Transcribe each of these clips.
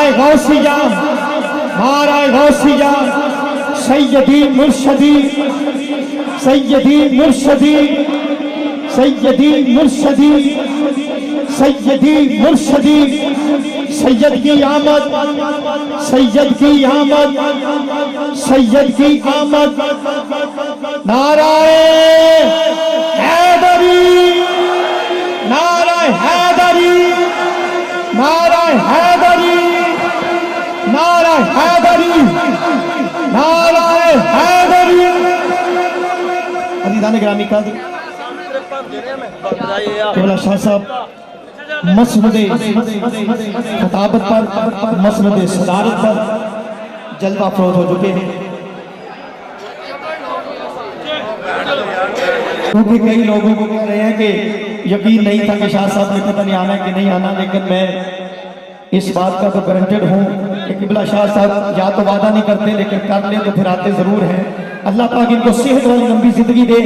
नाराए गौसिया, नाराए गौसिया, सैयदी मुर्शदी, सैयदी मुर्शदी, सैयदी मुर्शदी, सैयदी मुर्शदी, सैयद की आमद, सैयद की आमद, सैयद की आमद। नाराए हैदरी, नाराए हैदरी, नाराए हैदरी, नाराए हैदरी, नाराए हैदरी। अजीज़ान गिरामी का केवला शाह साहब मसनदे खताबत पर, मसनदे सदारत पर जलवा फरोज हो चुके हैं। क्योंकि कई लोगों को कह रहे हैं कि यकीन नहीं था कि शाह साहब ने पता नहीं आना कि नहीं आना, लेकिन मैं इस बात का तो गारंटेड हूँ कि किबला शाह साहब या तो वादा नहीं करते, लेकिन कर ले तो फिर आते जरूर हैं। अल्लाह पाक इनको सेहत वाली लंबी जिंदगी दे,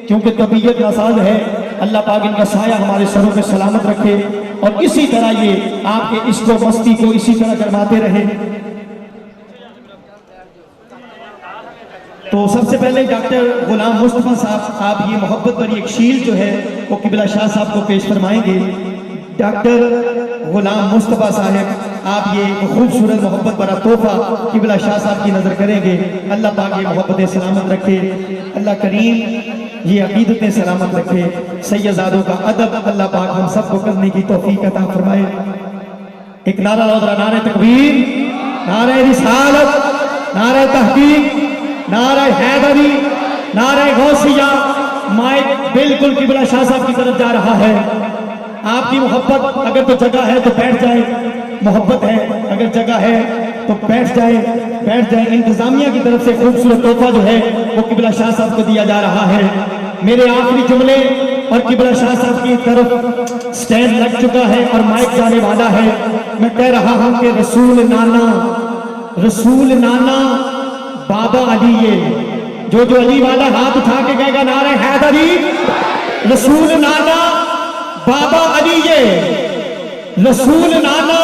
क्योंकि तबीयत नासाज है। अल्लाह पाक इनका साया हमारे सरों पे सलामत रखे और इसी तरह ये आपके इश्क व मस्ती को इसी तरह करवाते रहे। तो सबसे पहले डॉक्टर गुलाम मुस्तफा साहब, आप ये मोहब्बत भरी एक शील जो है वो किबला शाह साहब को पेश फरमाएंगे। डॉक्टर गुलाम मुस्तफा साहब, आप ये खूबसूरत मोहब्बत भरा तोहफा किबला शाह साहब की नजर करेंगे। अल्लाह पाक ये मोहब्बतें सलामत रखे, अल्लाह करीम ये अकीदतें सलामत रखे। सैयदादों का अदब अल्लाह पाक हम सबको करने की तौफीक अता फरमाए। एक नारा लौदरा, नारे तकबीर, नारे रिसालत, नारे तहकीक, नारे हैदरी, नारे गौसिया। माइक बिल्कुल किबला शाह साहब की तरफ जा रहा है। आपकी मोहब्बत अगर तो जगह है तो बैठ जाए, मोहब्बत है अगर जगह है तो बैठ जाए, बैठ जाए। इंतजामिया की तरफ से खूबसूरत तोहफा जो है वो किबला शाह साहब को दिया जा रहा है। मेरे आखिरी जुमले और किबला शाह साहब की तरफ स्टैंड लग चुका है और माइक जाने वाला है। मैं कह रहा हूं कि रसूल नाना, रसूल नाना बाबा अली, ये जो अली वाला हाथ उठा के कहेगा नारे हैदरी, रसूल नाना बाबा अली, ये रसूल नाना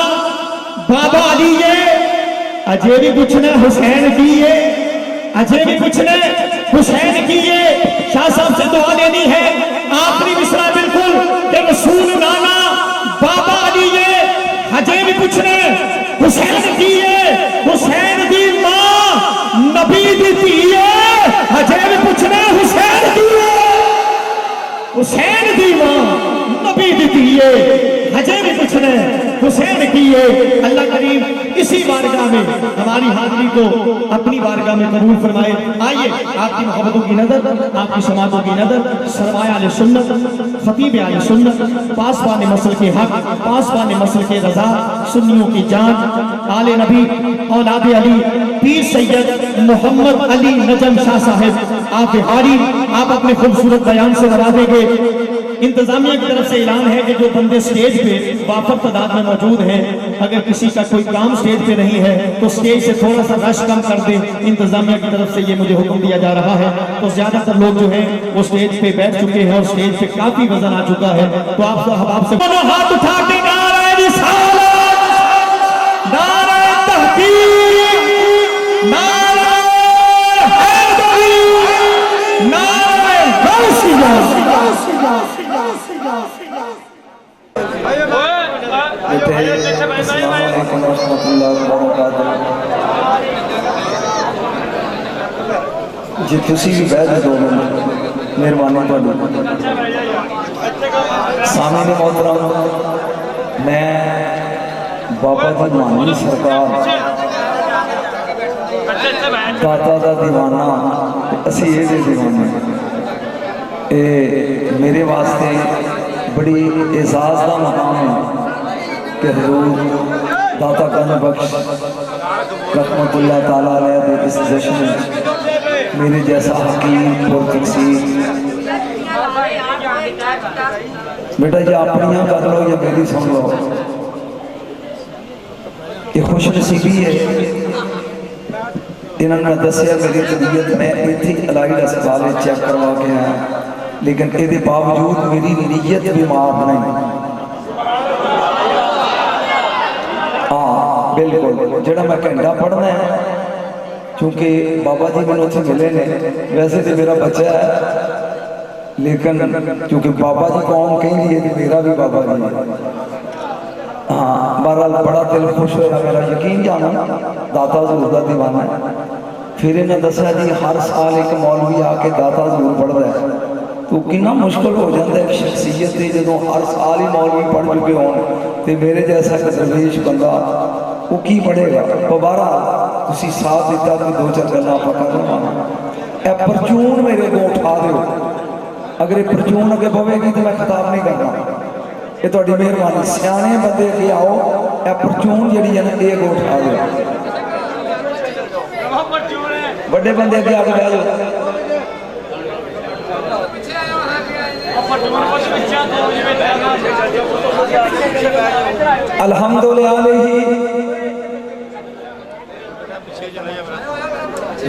बाबा अली, ये अजय भी पूछना हुसैन की, ये अजय भी पूछना हुसैन की। ये शाह साहब से दुआ लेनी है, आखिरी मिसरा बिल्कुल कि रसूल नाना बाबा अली, ये अजय भी पूछना हुसैन की, ये हुसैन दी मां नबी दी थी, ये अजय भी पूछना हुसैन की, हुसैन दी मां नबी दी थी, ये अजय भी पूछना हुसैन की। ये अल्लाह करीम इसी बारगाह में हमारी हाजिरी को अपनी बारगाह में कबूल फरमाए। आइए आपकी मोहब्बतों की नजर, आपकी समातों की नजर सरमाया आले सुन्नत, खतीब आले सुन्नत, पासबान मसल के हक, पासबान मसल के रजा, सुन्नियों की जान, आले नबी, औलाद अली, पीर सैयद मोहम्मद अली नजम शाह साहब, आप हारी, आप अपने खूबसूरत बयान से नवाजेंगे। इंतजामिया की तरफ से ऐलान है कि जो बंदे स्टेज पे वाफर तादाद में मौजूद हैं, अगर किसी का कोई काम स्टेज पे नहीं है तो स्टेज से थोड़ा सा रश कम कर दे। इंतजामिया की तरफ से ये मुझे हुक्म दिया जा रहा है। तो ज्यादातर लोग जो हैं वो स्टेज पे बैठ चुके हैं और स्टेज पे काफी वजन आ चुका है। तो आप से हाथ उठा के नारे रिसालत, नारे तहकीक, नारे हैदरी, नारे गौसिया। जी तुसी भी बैठ दो मिनट, मेहरबानी तुहाडी। सामने मोहतरम, मैं बाबा जी मानी सरकार दाता दा दीवाना, असी ये दीवाने, मेरे वास्ते बड़ी एजाज का मकाम है कि हुजूर दाता गंज बख्श रहमतुल्लाह ताला अलैह दे इस जश्न में मेरे जैसा हकीम और तकसीर। बेटा ये अपनियां कर लो या मेरी सुन लो, ये खुश नसीबी है। इन्होंने दसिया मेरी तबीयत, मैं इतनी इलाही अस्पताल चेक करवा के आया, लेकिन ये बावजूद मेरी नीयत भी माफ नहीं। हाँ बिल्कुल जोड़ा मैं घंटा पढ़ना है, क्योंकि बाबा जी मैंने उत्थे मिले ने, वैसे तो मेरा बच्चा है लेकिन क्योंकि बाबा जी कौन कही है तो मेरा भी बाबा जी है। हाँ बहरहाल बड़ा दिल खुश होया, मेरा यकीन जाना दाता हजूर का दीवाना है। फिर इन्हें दसा जी हर साल एक मौलवी आके दाता हजूर पढ़ता है, तो कितना मुश्किल हो जाता है एक शख्सियत से जो हर साल ही मौलवी पढ़ चुके हो, तो मेरे जैसा एक दरवेश बंदा वो की पढ़ेगा। दोबारा तुसी साथ दिता तो दो चार गल्लां आपां कर लवांगे। ए परचून मेरे को उठा दो, अगर ये परचून अगे पवेगी तो मैं खिताब नहीं करना, ये तुहाडी मेहरबानी। सियाने बंदे अगे आओ, ए परचून जिहड़ी है ना ये अगे उठा दो, बड़े बंदे अगे आके बह जाओ। अल्हम्दुलिल्लाह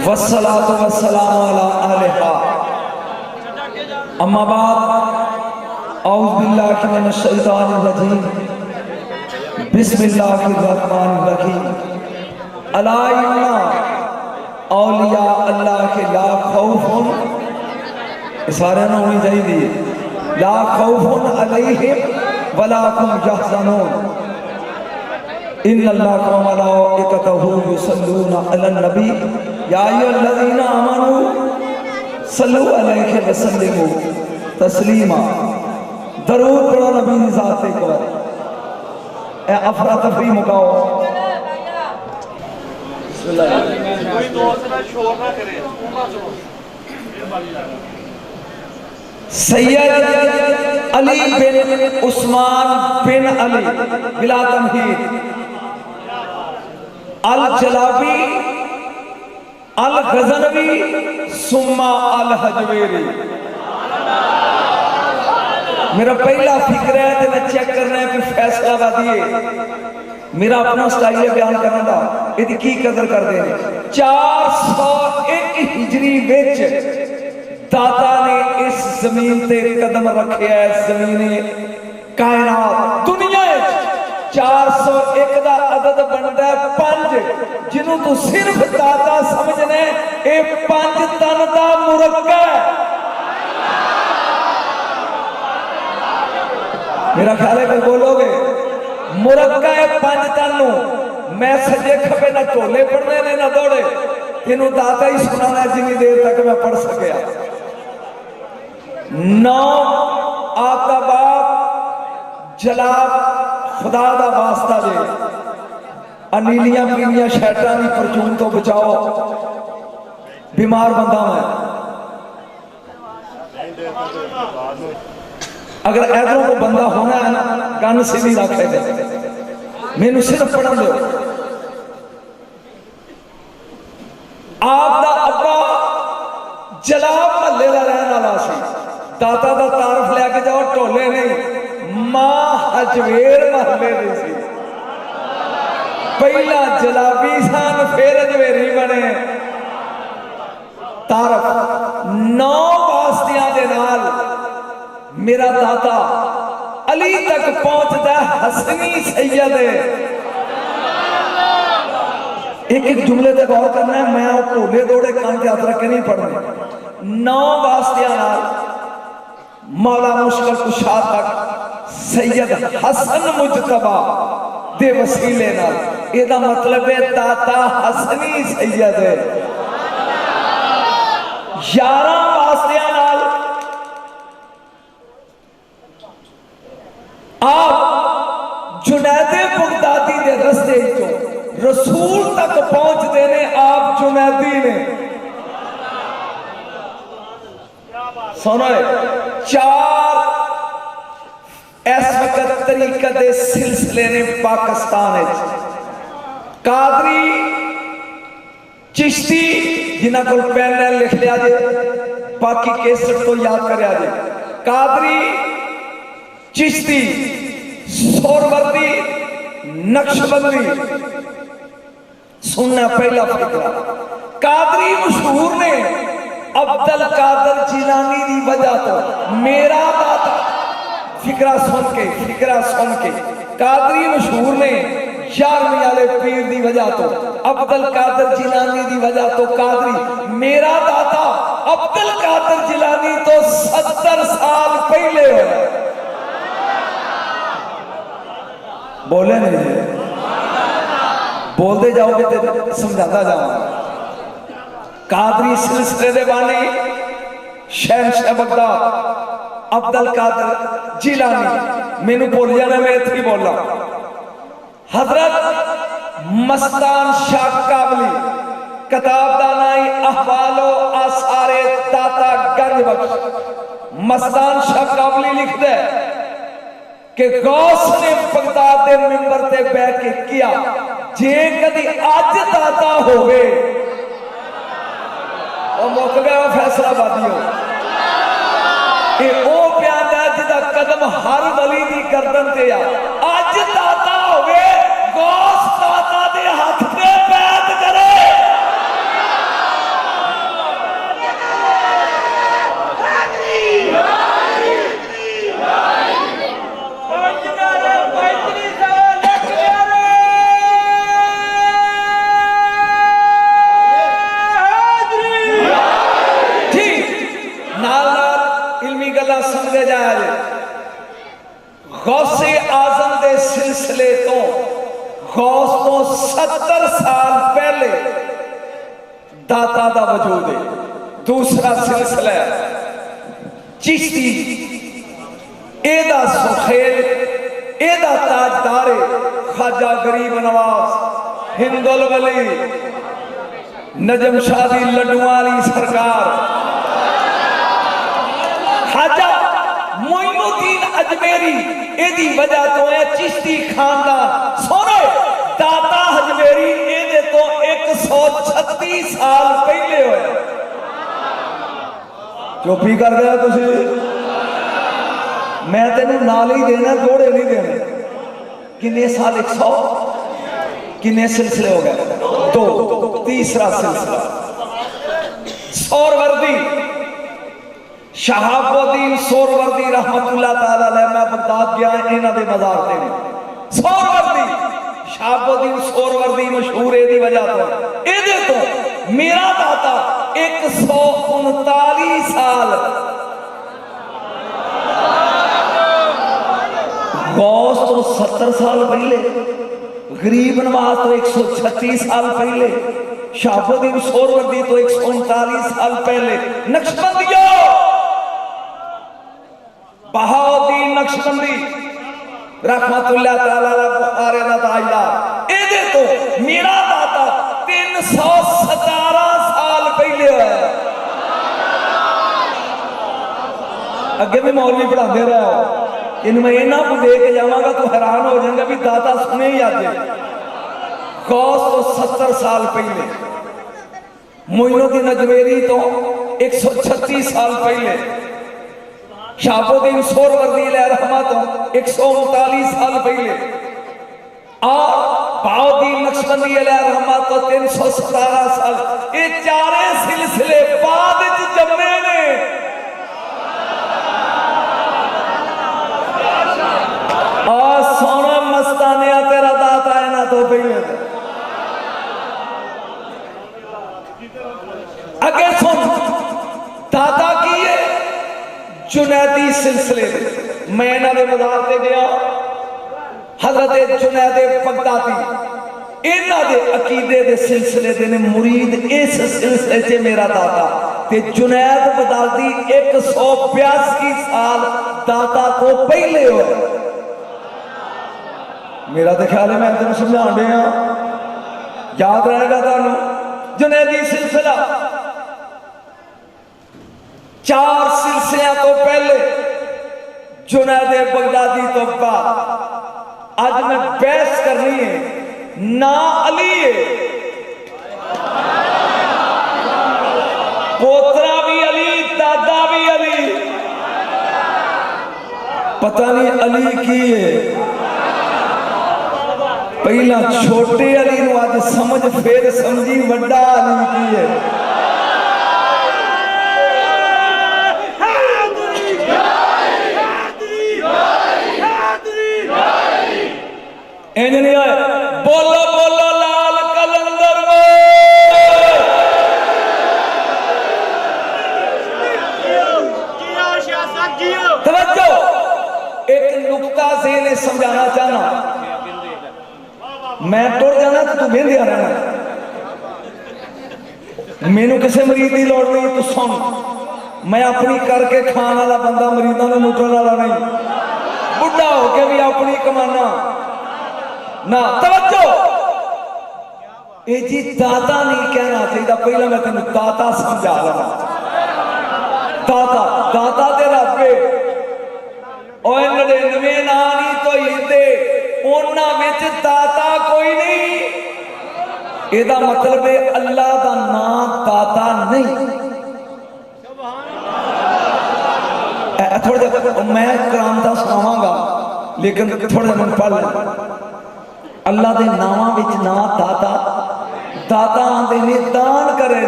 वस्सलातु वस्सलामु अला आलिहा, अम्मा बाद औज़ु बिल्लाहि मिनश शैतानिर रजीम, बिस्मिल्लाहिर रहमानिर रहीम। अला इन्ना औलिया अल्लाह के ला खौफुन, सारे होनी चाहिए, ला खौफुन अलैहिम वला हुम यहज़नून, इन्नल्लाह व मलाइकतहु युसल्लूना अलन नबी या अय्युहल्लज़ीना आमनू सल्लु अलैहि व सल्लिमू तस्लीमा। दरूद पढ़ो नबी की ज़ात पे को, ए अफरा तफरी मुकाओ। सैयद अली बिन उस्मान बिन अली बिला तमहीद अल जलाबी अल गजनवी सुम्मा अल हजवेरी। मेरा पहला फिक्र है तो मैं चेक करना है कि फैसलाबादी है, मेरा अपना स्टाइल है बयान करने का, यदि की कदर करते हैं। 401 हिजरी विच दाता ने इस जमीन ते कदम रखे है, जमीन कायनात दुनिया 401 का अदद बनता है 5, जिन्हों तू सिर्फ दाता समझने, ये 5 तन का मुरक्का है। मेरा ख्याल है कि बोलोगे मुरक्का है 5 टन। मैं सजे खबे ना ढोले पढ़ने ने ना दौड़े, तेनों दाता ही सुनाना जिनी देर तक मैं पढ़ सकिया। 9 आपका बाप जलाब खुदा दा वास्ता दे, अनीलियां पीलियां शैतां दी परचून तो बचाओ, बीमार बंदा मैं। अगर इधरों को बंदा होना है ना, गन सीधी रखेगा, मैनू सिर्फ पढ़न दो। आपका अब्बा जलाब महल्ले का रहने वाला सी, दाता का तारफ लैके जाओ, ढोले नहीं, मां हजवेर महल्ले की सी। पहला जलाबी सन, फिर हजवेरी बने। तारफ 9 वास्तियां दे नाल मेरा दाता अली तक पहुंचता हसनी सैयद। एक जुमले पे गौर करना है, मैं ढोले दौड़े कान के हाथ रख के नहीं पढ़ने। 9 वास्तियां नाल मौला मुश्किल कुशा तक सैयद हसन मुजतबा दे वसीले नाल, एदा मतलब है दाता हसनी सैयद है। 11 वास्तियां नाल आप जुनैदे बगदादी दे रस्ते चो रसूल तक पहुंचते ने, आप जुनैदी ने। सुनो 4 इस वक्त तरीका दे सिलसिले ने पाकिस्तान कादरी चिश्ती, जिन्हों को पैन लिख लिया जे, बाकी केसट तो याद कर कादरी चिश्ती सोरवर्दी नक्शबंदी सुनना पहला फिक्रा। कादरी मशहूर ने अब्दुल कादर जिलानी की वजह तो, मेरा दाता फिक्रा सुन के कादरी मशहूर ने यारवीं वाले पीर की वजह तो, अब्दुल कादिर जिलानी की वजह तो कादरी। मेरा दाता अब्दुल कादिर जिलानी तो 70 साल पहले होया। बोले नहीं, बोलते जाओगे तो समझाता जाऊंगा। कादरी सिलसिले दे बानी शहंशाह बगदाद अब्दुल कादिर जिलानी, मैनू भूल जाना मैं इत्थे बोला। हजरत मस्तान शाह काबली किताब दा नाई अहवालो आसारे दाता गंज बख्श। मस्तान शाह काबली लिखदा है कि गौस ने बगदाद के मिंबर ते बैठ के किया, जे कदी अज दाता होवे और मुक गया फैसलाबादी हो। वो प्यार है जिदा कदम हर वली की गर्दन ते आ। अज दाता होवे गौस दाता दे हाथ पे बैठ करे। समझे जाए गौसे आजम के सिलसिले तो गौस तो 70 साल पहले दाता का वजूद है। दूसरा सिलसिला चिश्ती, एदा सुखेल, एदा ताजदार ख्वाजा गरीब नवाज हिंदुल वली नजम शादी लड्डुआली सरकार, ख्वाजा मोइनुद्दीन अजमेरी, एदी वजह तो है चिश्ती खानदान। सोने दाता अजमेरी एदे तो 136 साल पहले होया। चुप्पी कर गया तुसी, मैं तेनू नाल ही देना, जोड़े नहीं देने। किन्ने साल? 100। किन्ने सिलसिले हो गए? 2। तीसरा सिलसिला सोरवर्दी शहाबुद्दीन सोरवर्दी रहमतुल्लाह ताला अलैह। मैं बगदाद गया, इन्हां दे मज़ार ते सोरवर्दी शहाबुद्दीन सोरवर्दी मशहूर एदी वजह तो। एदे तो मेरा दाता 139 साल, गौस तो 70 साल पहले, गरीब नवाज तो 136 साल पहले, शहाबुद्दीन सोरवर्दी तो 139 साल पहले। नक्शबंदियों, बहाउद्दीन नक्शबंदी रहमतुल्लाह ताला बुखारी दा ताजदार, एदे तो मेरा दाता 317 साल पहले होया। अगे भी मौलवी पढ़ाते रहे, इन मैं इन्हां को दे के जावांगा तो हैरान हो जाएगा भी दाता सुने ही अज। गौस तो 70 साल पहले, मोइनुद्दीन अजमेरी तो 136 साल पहले, शहाबुद्दीन सोरवर्दी रहमा तो 139 साल पहले, और बहाउद्दीन नक्शबंदी रहमा तो 317 साल। ये चारे सिलसिले बाद जम्मे ने। और सोना मस्तानिया तेरा दाता है ना तो पहले। अगे सुन, दाता की है जुनैदी सिलसिले। मैं इन्होंने मज़ार से गया, हजरत जुनैद बगदादी इन्हों के अकीदे के सिलसिले के ने मुरीद इस सिलसिले से मेरा दाता ते जुनैद बगदादी 182 साल दाता को पहले हो। मेरा तो ख्याल है मैं तेन समझा दिया, याद रहेगा तुहानू। जुनैदी सिलसिला 4 सिलसिलों तो पहले, जुनैद बगदादी तो बाद। आज मैं बहस करनी है ना अली है, पोतरा भी अली, दादा भी अली, पता नहीं अली की है। पहला छोटे अली नूं अज समझ फिर समझी वड्डा अली की है। इंज नहीं आए नुकता से ने समझाना चाहना, मैं टुर जाना तो तू बेंदिया रहना, मैनू किसी मरीज की लौड़ नहीं। तू सुन, मैं अपनी करके खाने वाला बंदा, मरीजों को लुटने वाला नहीं, बुढ़ा होके भी अपनी कमाना ना। तवज्जो, ये जी दाता नहीं कहना चाहिए, पहले मैं तेन दाता समझा लगा। दाता दाता ते रब और 99 ना नहीं तो हिंदे उन्हां विच दाता कोई नहीं। एदा मतलब है अल्लाह दा नाम दाता नहीं। थोड़ा मैं करामता सुनावांगा लेकिन थोड़ा दिन पढ़ लें। अल्लाह के नावां विच ना दाता, दाता आंदे ने दान करे,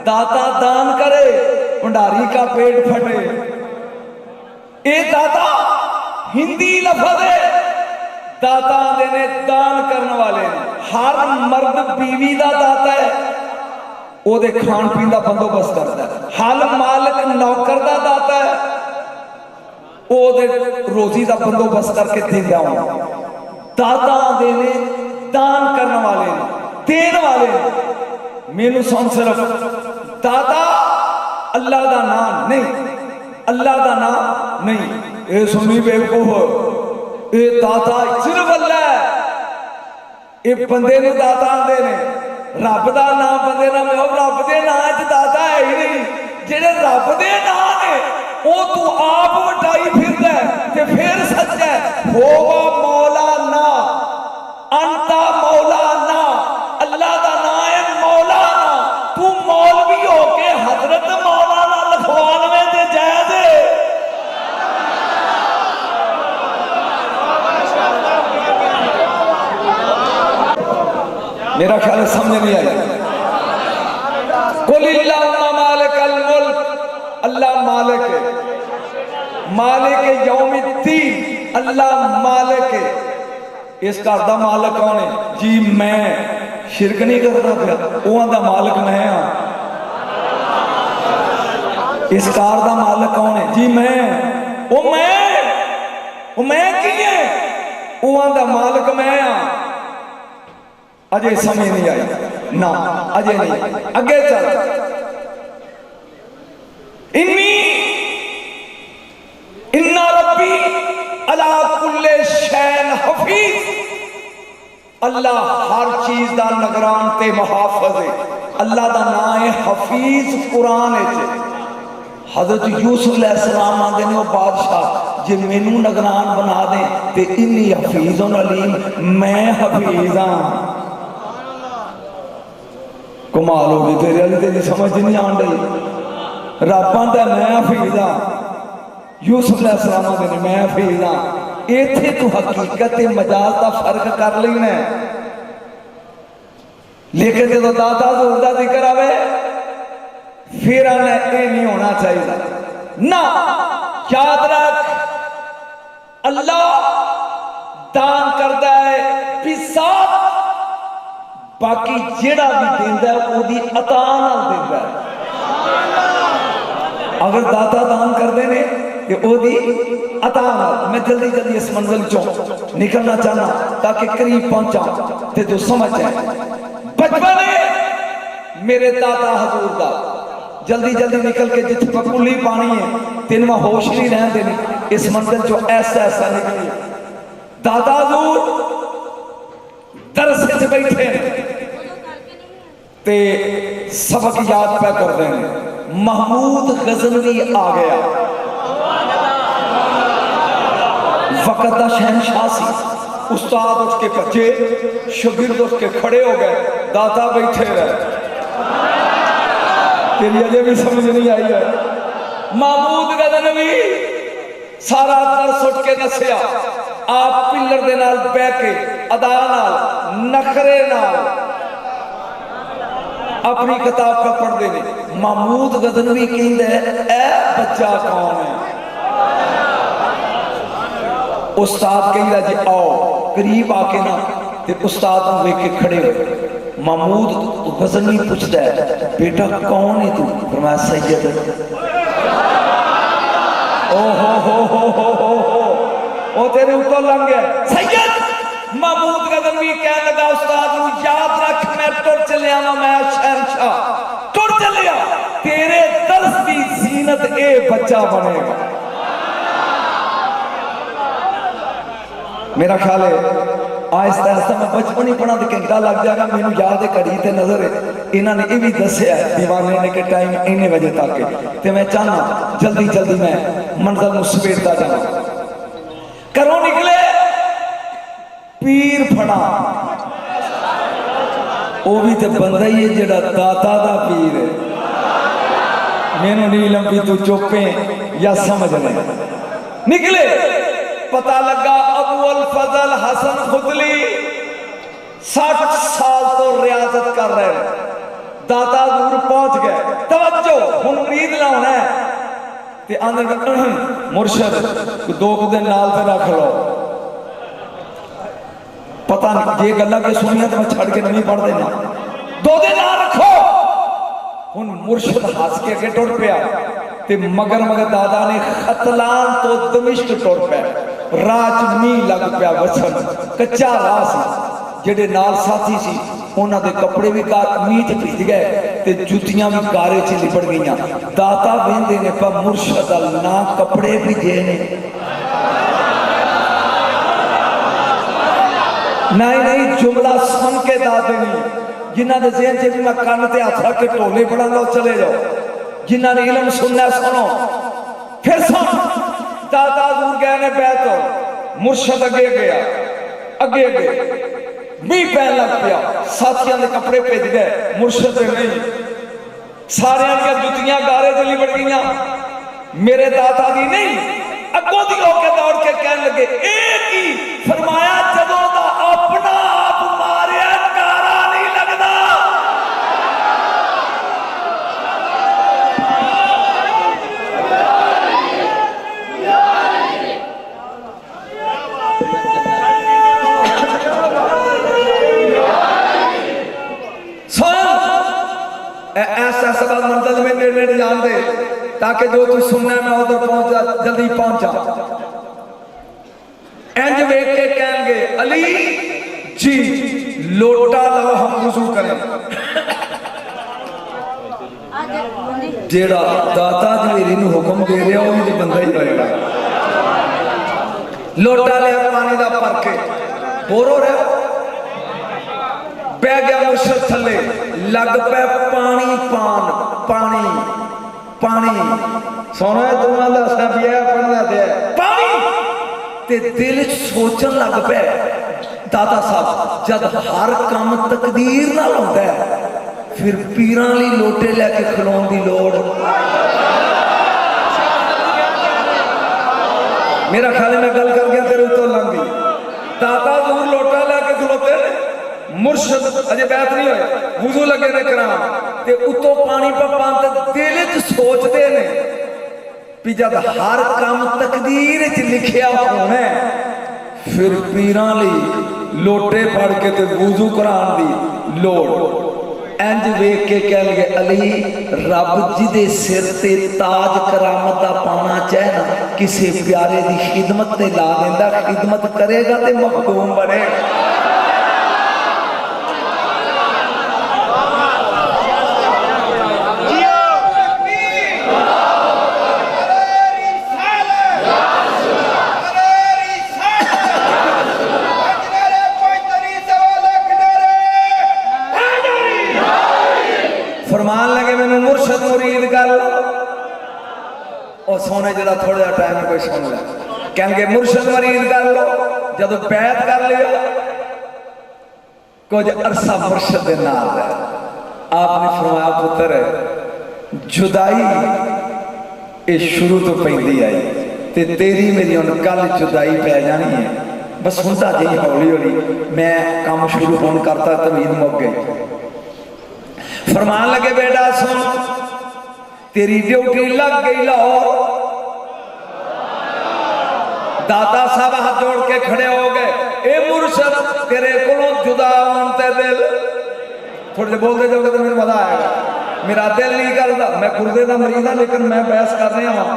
दाता दान करे भंडारी का पेट फटे। ये दाता हिंदी लफ्ज़ है, दाता आंदे ने दान करने वाले। हर मर्द बीवी का दाता है, ओदे खान पीन का बंदोबस्त करता है। हर मालिक नौकर का दाता है, ओदे रोजी का बंदोबस्त करके देंदा हूं। दाता आंदे ने दान करने वाले, देने वाले। मैनू सुन, सिर्फ दाता अल्लाह का नाम नहीं, अल्लाह का नाम नहीं। ये सुनी बेवकूफ, ये दाता सिर्फ अल्लाह है। ये बंदे नूं दाता आंदे ने, रब का नाम बंदे ना लो। रब के नाम च दाता है ही नहीं। जेड़े रब के नाम ने वो तू आप वटाई फिरदा ते फिर सच्चा है। होवा मौलाना, अंता मौलाना, अल्लाह का नाम है मौलाना। तू मौलवी होके हजरत मौलाना लिखवानवे ते जायज है। मेरा ख्याल समझ नहीं आया। कुल अल्लाहुम्मा मालिकल मुल्क, अल्लाह मालिक है, मालिक यौमिद्दीन, अल्लाह मालिक है। इस घर का मालिक कौन है जी? मैं शिरक नहीं करता पिया, उन्हां दा मालिक मैं हाँ। इस घर का मालिक कौन है जी? मैं की है? उन्हां दा मालिक मैं हाँ। अजे समझ नहीं आई ना, अजे नहीं। अगे चल, इन्ना रब्बी अला कुल्ले शैन हफीज। अल्लाह हर चीज का निगरान ते मुहाफिज है। अल्लाह का नाम है हफीज। कुरान हजरत यूसुफ अलैहिस्सलाम आंदे ने, बादशाह जे मैनू निगरान बना दे ते इन्नी हफीजुन अलीम, मैं हफीज हाँ। कमाल हो गई तेरे वाली, तेरी समझ नहीं आन रही। रब आंदा मैं हफीज हाँ, यूसुफ अलैहिस्सलाम आंदे ने मैं हफीज हाँ। इत्थे तू हकीकत ते मजाज का फर्क कर लेना, लेकिन जो दाता हजूर का जिक्र आवे फिर आना ये नहीं होना चाहिए ना। याद रख, अल्लाह दान करता है बिसात, बाकी जेड़ा भी देंदा है ओदी अता नाल देंदा है। अगर दाता दान करते हैं कि ओदी अता नाल। मैं जल्दी जल्दी इस मंजिल चो निकलना चाहना ताकि करीब पहुंचा ते जो समझ जाए। बचपन मेरे दाता हजूर का, जल्दी जल्दी निकल के जिथे पकूली पानी है तेन मैं होश नहीं रहन देनी। इस मंजिल चो ऐसा ऐसा निकली। दादा हजूर दरस च बैठे ते सबक याद पै करते हैं। महमूद गजनवी आ गया, वक़्त दा शहनशाह सी। उस्ताद उठ के भजे, शागिर्द उठ के खड़े हो गए, दाता बैठे रहे। तेरी अजे भी समझ नहीं आई है। महमूद गजनवी सारा दर्स उठ के दसिया। आप पिलर दे नाल बह के अदा नाल नखरे नाल अपनी किताब का पढ़ते हैं। महमूद गजनवी कहंदा है ए बच्चा कौन है? उस्ताद कहंदा जी आओ। करीब आके ना ते उस्ताद नूं वेख के खड़े हो। महमूद गजनवी पूछता है बेटा कौन है तू? फरमाया सैयद। ओ हो ओ तेरे लंघ गया। सैयद महमूद गजनवी कह लगा उस्ताद नूं याद रख मैं टुर चलिया वां, मैं शहनशाह टुर चलिया, तेरे दर्स की जीनत ए बच्चा बनेगा। मेरा ख्याल है आहिस्ता आहिस्ता मैं बचपन ही पढ़ा तो घंटा लग जाएगा, मैनू याद है घड़ी ते नजर है इन्होंने ये भी दसिया दीवाने ने कि टाइम इन्ने बजे तक है, तो मैं चाहना जल्दी जल्दी मैं मंजिल में सवेरता जाना। घरों निकले पीर फड़ा, वो भी तो बंदा ही है जेड़ा दाता दा पीर है। मैनू नहीं लंबी तू चुपे या समझ ले। निकले पता लगा अबुल फजल हसन खुदली 60 साल तो रियाजत कर रहे हैं, दाता दूर पहुंच गए। तवज्जो हुन उम्मीद लाना है ते अंदर मुर्शद दो दिन नाल ते रख लो। पता नहीं ये गल्ला के सुनिया तो मैं छड़ के नहीं पढ़ देना, 2 दिन नाल रखो। हुन मुर्शद हस के अगे टुर पिया ते मगर मगर दादा ने खतलान तो दमिश्क टुर पिया। राह मीह लग पिया वसन, कच्चा राह सी, जेडे नाल साथी सी उन्हां दे कपड़े भी मीह च भीज गए ते जुतियां भी गारे च लिपट गईयां। दाता वेंदे ने पर मुर्शद ना कपड़े भीजे ने, नहीं जुमला सुन के दादे नहीं, जिन्होंने जेहन से भी मैं कन ते हथ रख के ढोले पढ़ांगा चले जाओ, जिन्होंने इलम सुनना सुनो। फिर सुन दाता दूर गए ने बैत, मुर्शद अगे गया, अगे मीह पैन लग पिया, साथियों के कपड़े भेज गए, मुर्शद नहीं, सारे जुतियां गारे च लिपट गई। मेरे दाता दी नहीं अगों दी होके दौड़ के कहने लगे एक ही फरमाया जदों दा अपना आप मारिया कारा नहीं लगदा। ऐसा सबक मंजिल में नेड़े जान दे ताकि जो तू सुनना मैं उधर पहुंच जा, जल्दी पहुंचा। इंज वेख के कहेंगे अली जी लोटा लाओ हम वुजू करें। जेड़ा दाता जवेरी नूं हुक्म दे रहा वो भी बंदा ही होएगा। लोटा लिया पानी दा भर के बोरो रहा, बह गया मुर्शद थले, लग पे पानी पान पानी पानी सोना तुम्हां दा सबिया पढ़ना दे पानी ते दिल सोचन लग पे दादा साहब जब हर काम तकदीर नाल होंदा है फिर पीरां लई लोटे लैके खलोण दी लोड़। मेरा ख्याल मैं गल कर गया तेरे तो लंघी। दादा दूर लोटा लैके खलोते ने, मुर्शद अजे बैत नहीं होए, वुजू लगे ने करान ते उतो पानी पान ते दिल च सोचते ने भी जब हर काम तकदीर च लिखिया होना फिर पीरां लई लोटे फड़ के ते वुजू करान दी लोड़। इंज वेख के कह लगे अली रब जिदे सिर ते ताज करामत दा पाना चाहे ना किसी प्यारे दी खिदमत ते ला देंदा, खिदमत करेगा ते मखदूम बनेगा। फरमान लगे मैंने मुर्शद मुरीद कर और सोने जरा थोड़ा टाइम कोई सुन ले कहेंगे मुर्शद मुरीद कर लो। जब बैत कर लिया कुछ अरसा मुर्शद के नाल है, आपने फरमाया पुत्र जुदाई ये शुरू तो पैंदी आई ते तेरी मेरी हुण कल जुदाई पै जानी है। बस हुंदा जी हौली हौली मैं काम शुरू होने करता तमीज मुक गई। फरमान लगे बेटा सुन तेरी ड्यूटी लग गई लाहौर। दाता साहब हाथ जोड़ के खड़े हो गए, ए मुर्शद तेरे को जुदा होने दिल थोड़े बोलते जाओगे तो मेरे मजा आएगा। मेरा दिल नहीं करता, मैं गुर्दे का मरीज हाँ लेकिन मैं बहस कर रहा हाँ,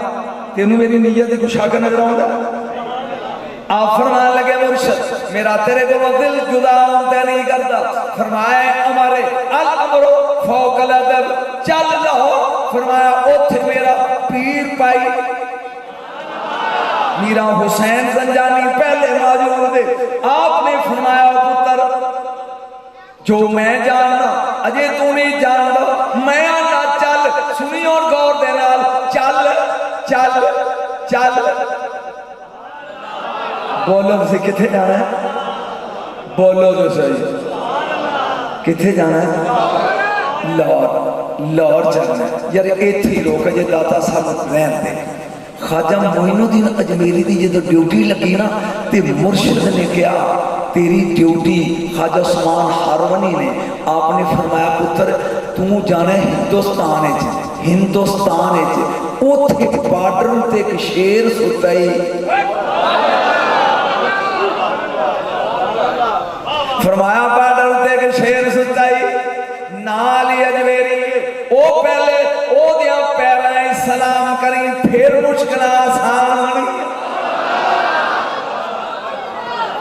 तेनू मेरी नीयत की कुछ शक नजर आउंदा। आप फरमान लगे मुर्शद मेरा तेरे को दिल जुदा होता नहीं करता। फरमाया हमारे अल अमरो फौकल अदब, चल जाओ। फरमाया उथे मेरा पीर पाई मीरा हुसैन संजानी पहले मौजूद है। आपने फरमाया पुत्र जो मैं जानना अजे तू नहीं जानदा, मैं आना चल। सुनी और गौर दे नाल, चल चल चल। बोलो तुसी किथे जाना है? बोलो तो सही, किथे जाना है? लाहौर। लाहौर जाना है यार, इत्थे ही रोक जे दाता साहब रहन दे। ख्वाजा मोइनुद्दीन अजमेरी की जो ड्यूटी लगी ना तो मुर्शिद ने कहा तेरी ड्यूटी ख्वाजा उस्मान हारवनी ने आपने फरमाया पुत्र तू जाना हिंदुस्तान हिंदुस्तान उथे बार्डर ते एक शेर सुता ही। फरमाया बार्डर ते एक शेर सुता ही नाल ही अजमेरी ओ पहले ओ दिया पैरां सलाम करी फिर मुश्किल आसान।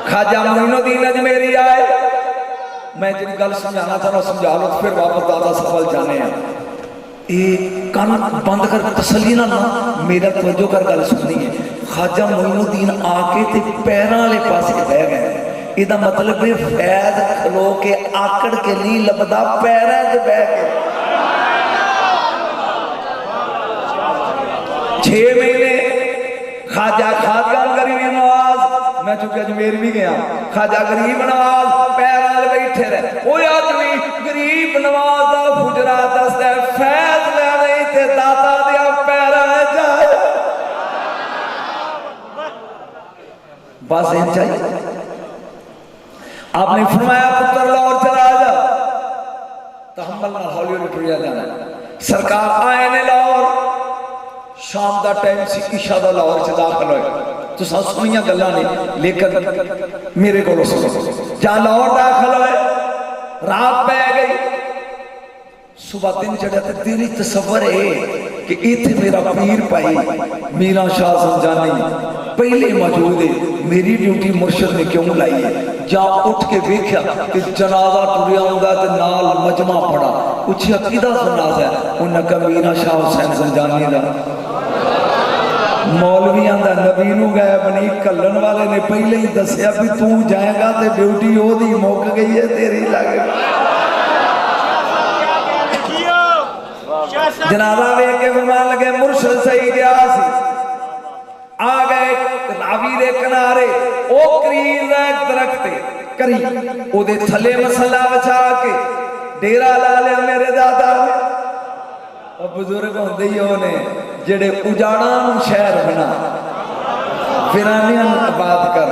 ख्वाजा मोइनुद्दीन अजमेरी आए। मैं जी गल समझाना चाह रहा समझा लो फिर वापस दादा सवाल जाने ये कान बंद कर तसली ना मेरा तवज्जो कर गल सुननी है। ख्वाजा मोइनुद्दीन आके ते पैरां वाले पासे बह गए। इसका मतलब है फैज खलो के आकड़ के नहीं लभदा, पैरां च बह के 6 महीने ख्वाजा खादगान गरीब नवाज, मैं चूंकि अजमेर भी गया, ख्वाजा गरीब नवाज पैरां बैठे रहे। वो आज भी गरीब नवाज का हुजरा दसदा फैज लैने ते दाता दिया पैरां जाए। बस इन चाहिए। आपने फरमाया पुत्र लाहौर चला जा, तो हम हौली हौली टुरिया जाना। सरकार आए ने लाहौर, शाम का टाइम सी, इशा का लाहौर च दाखिल होए। तो सुनिया गल्लां ने लेकिन मेरे को सुनो। जहां लाहौर दाखिल होए रात पै गई, सुबह दिन चढ़ा तो तेरी तस्वर है कि इत्थे मेरा पीर भाई मीरा शाह संजानी पहले मौजूद है। मेरी ड्यूटी मुर्शद ने क्यों लाई है? जा उठ के वेख्या कि जनाजा टुरिया आंदा ते नाल मजमा पड़ा। पूछया किदा जनाजा है? उन्हें कहा मीरा शाह हुसैन संजानी दा। मौलवियां दा नबी नूं गायब नहीं, कल्लन वाले ने पहले ही दसिया भी तू जाएगा तो ड्यूटी ओदी मुक गई है, तेरी लग जनाजा वेख के फरमान लगे मुर्शद सही गया सी। आ गए रावी दे किनारे, ओ करीब दरख्त करी ओदे थले मसला बचा के डेरा ला लिया मेरे दादा ने। और बुजुर्ग होंदे ही ओने जेड़े उजाड़ा नूं शहर बना फिरानियां नूं आबाद कर।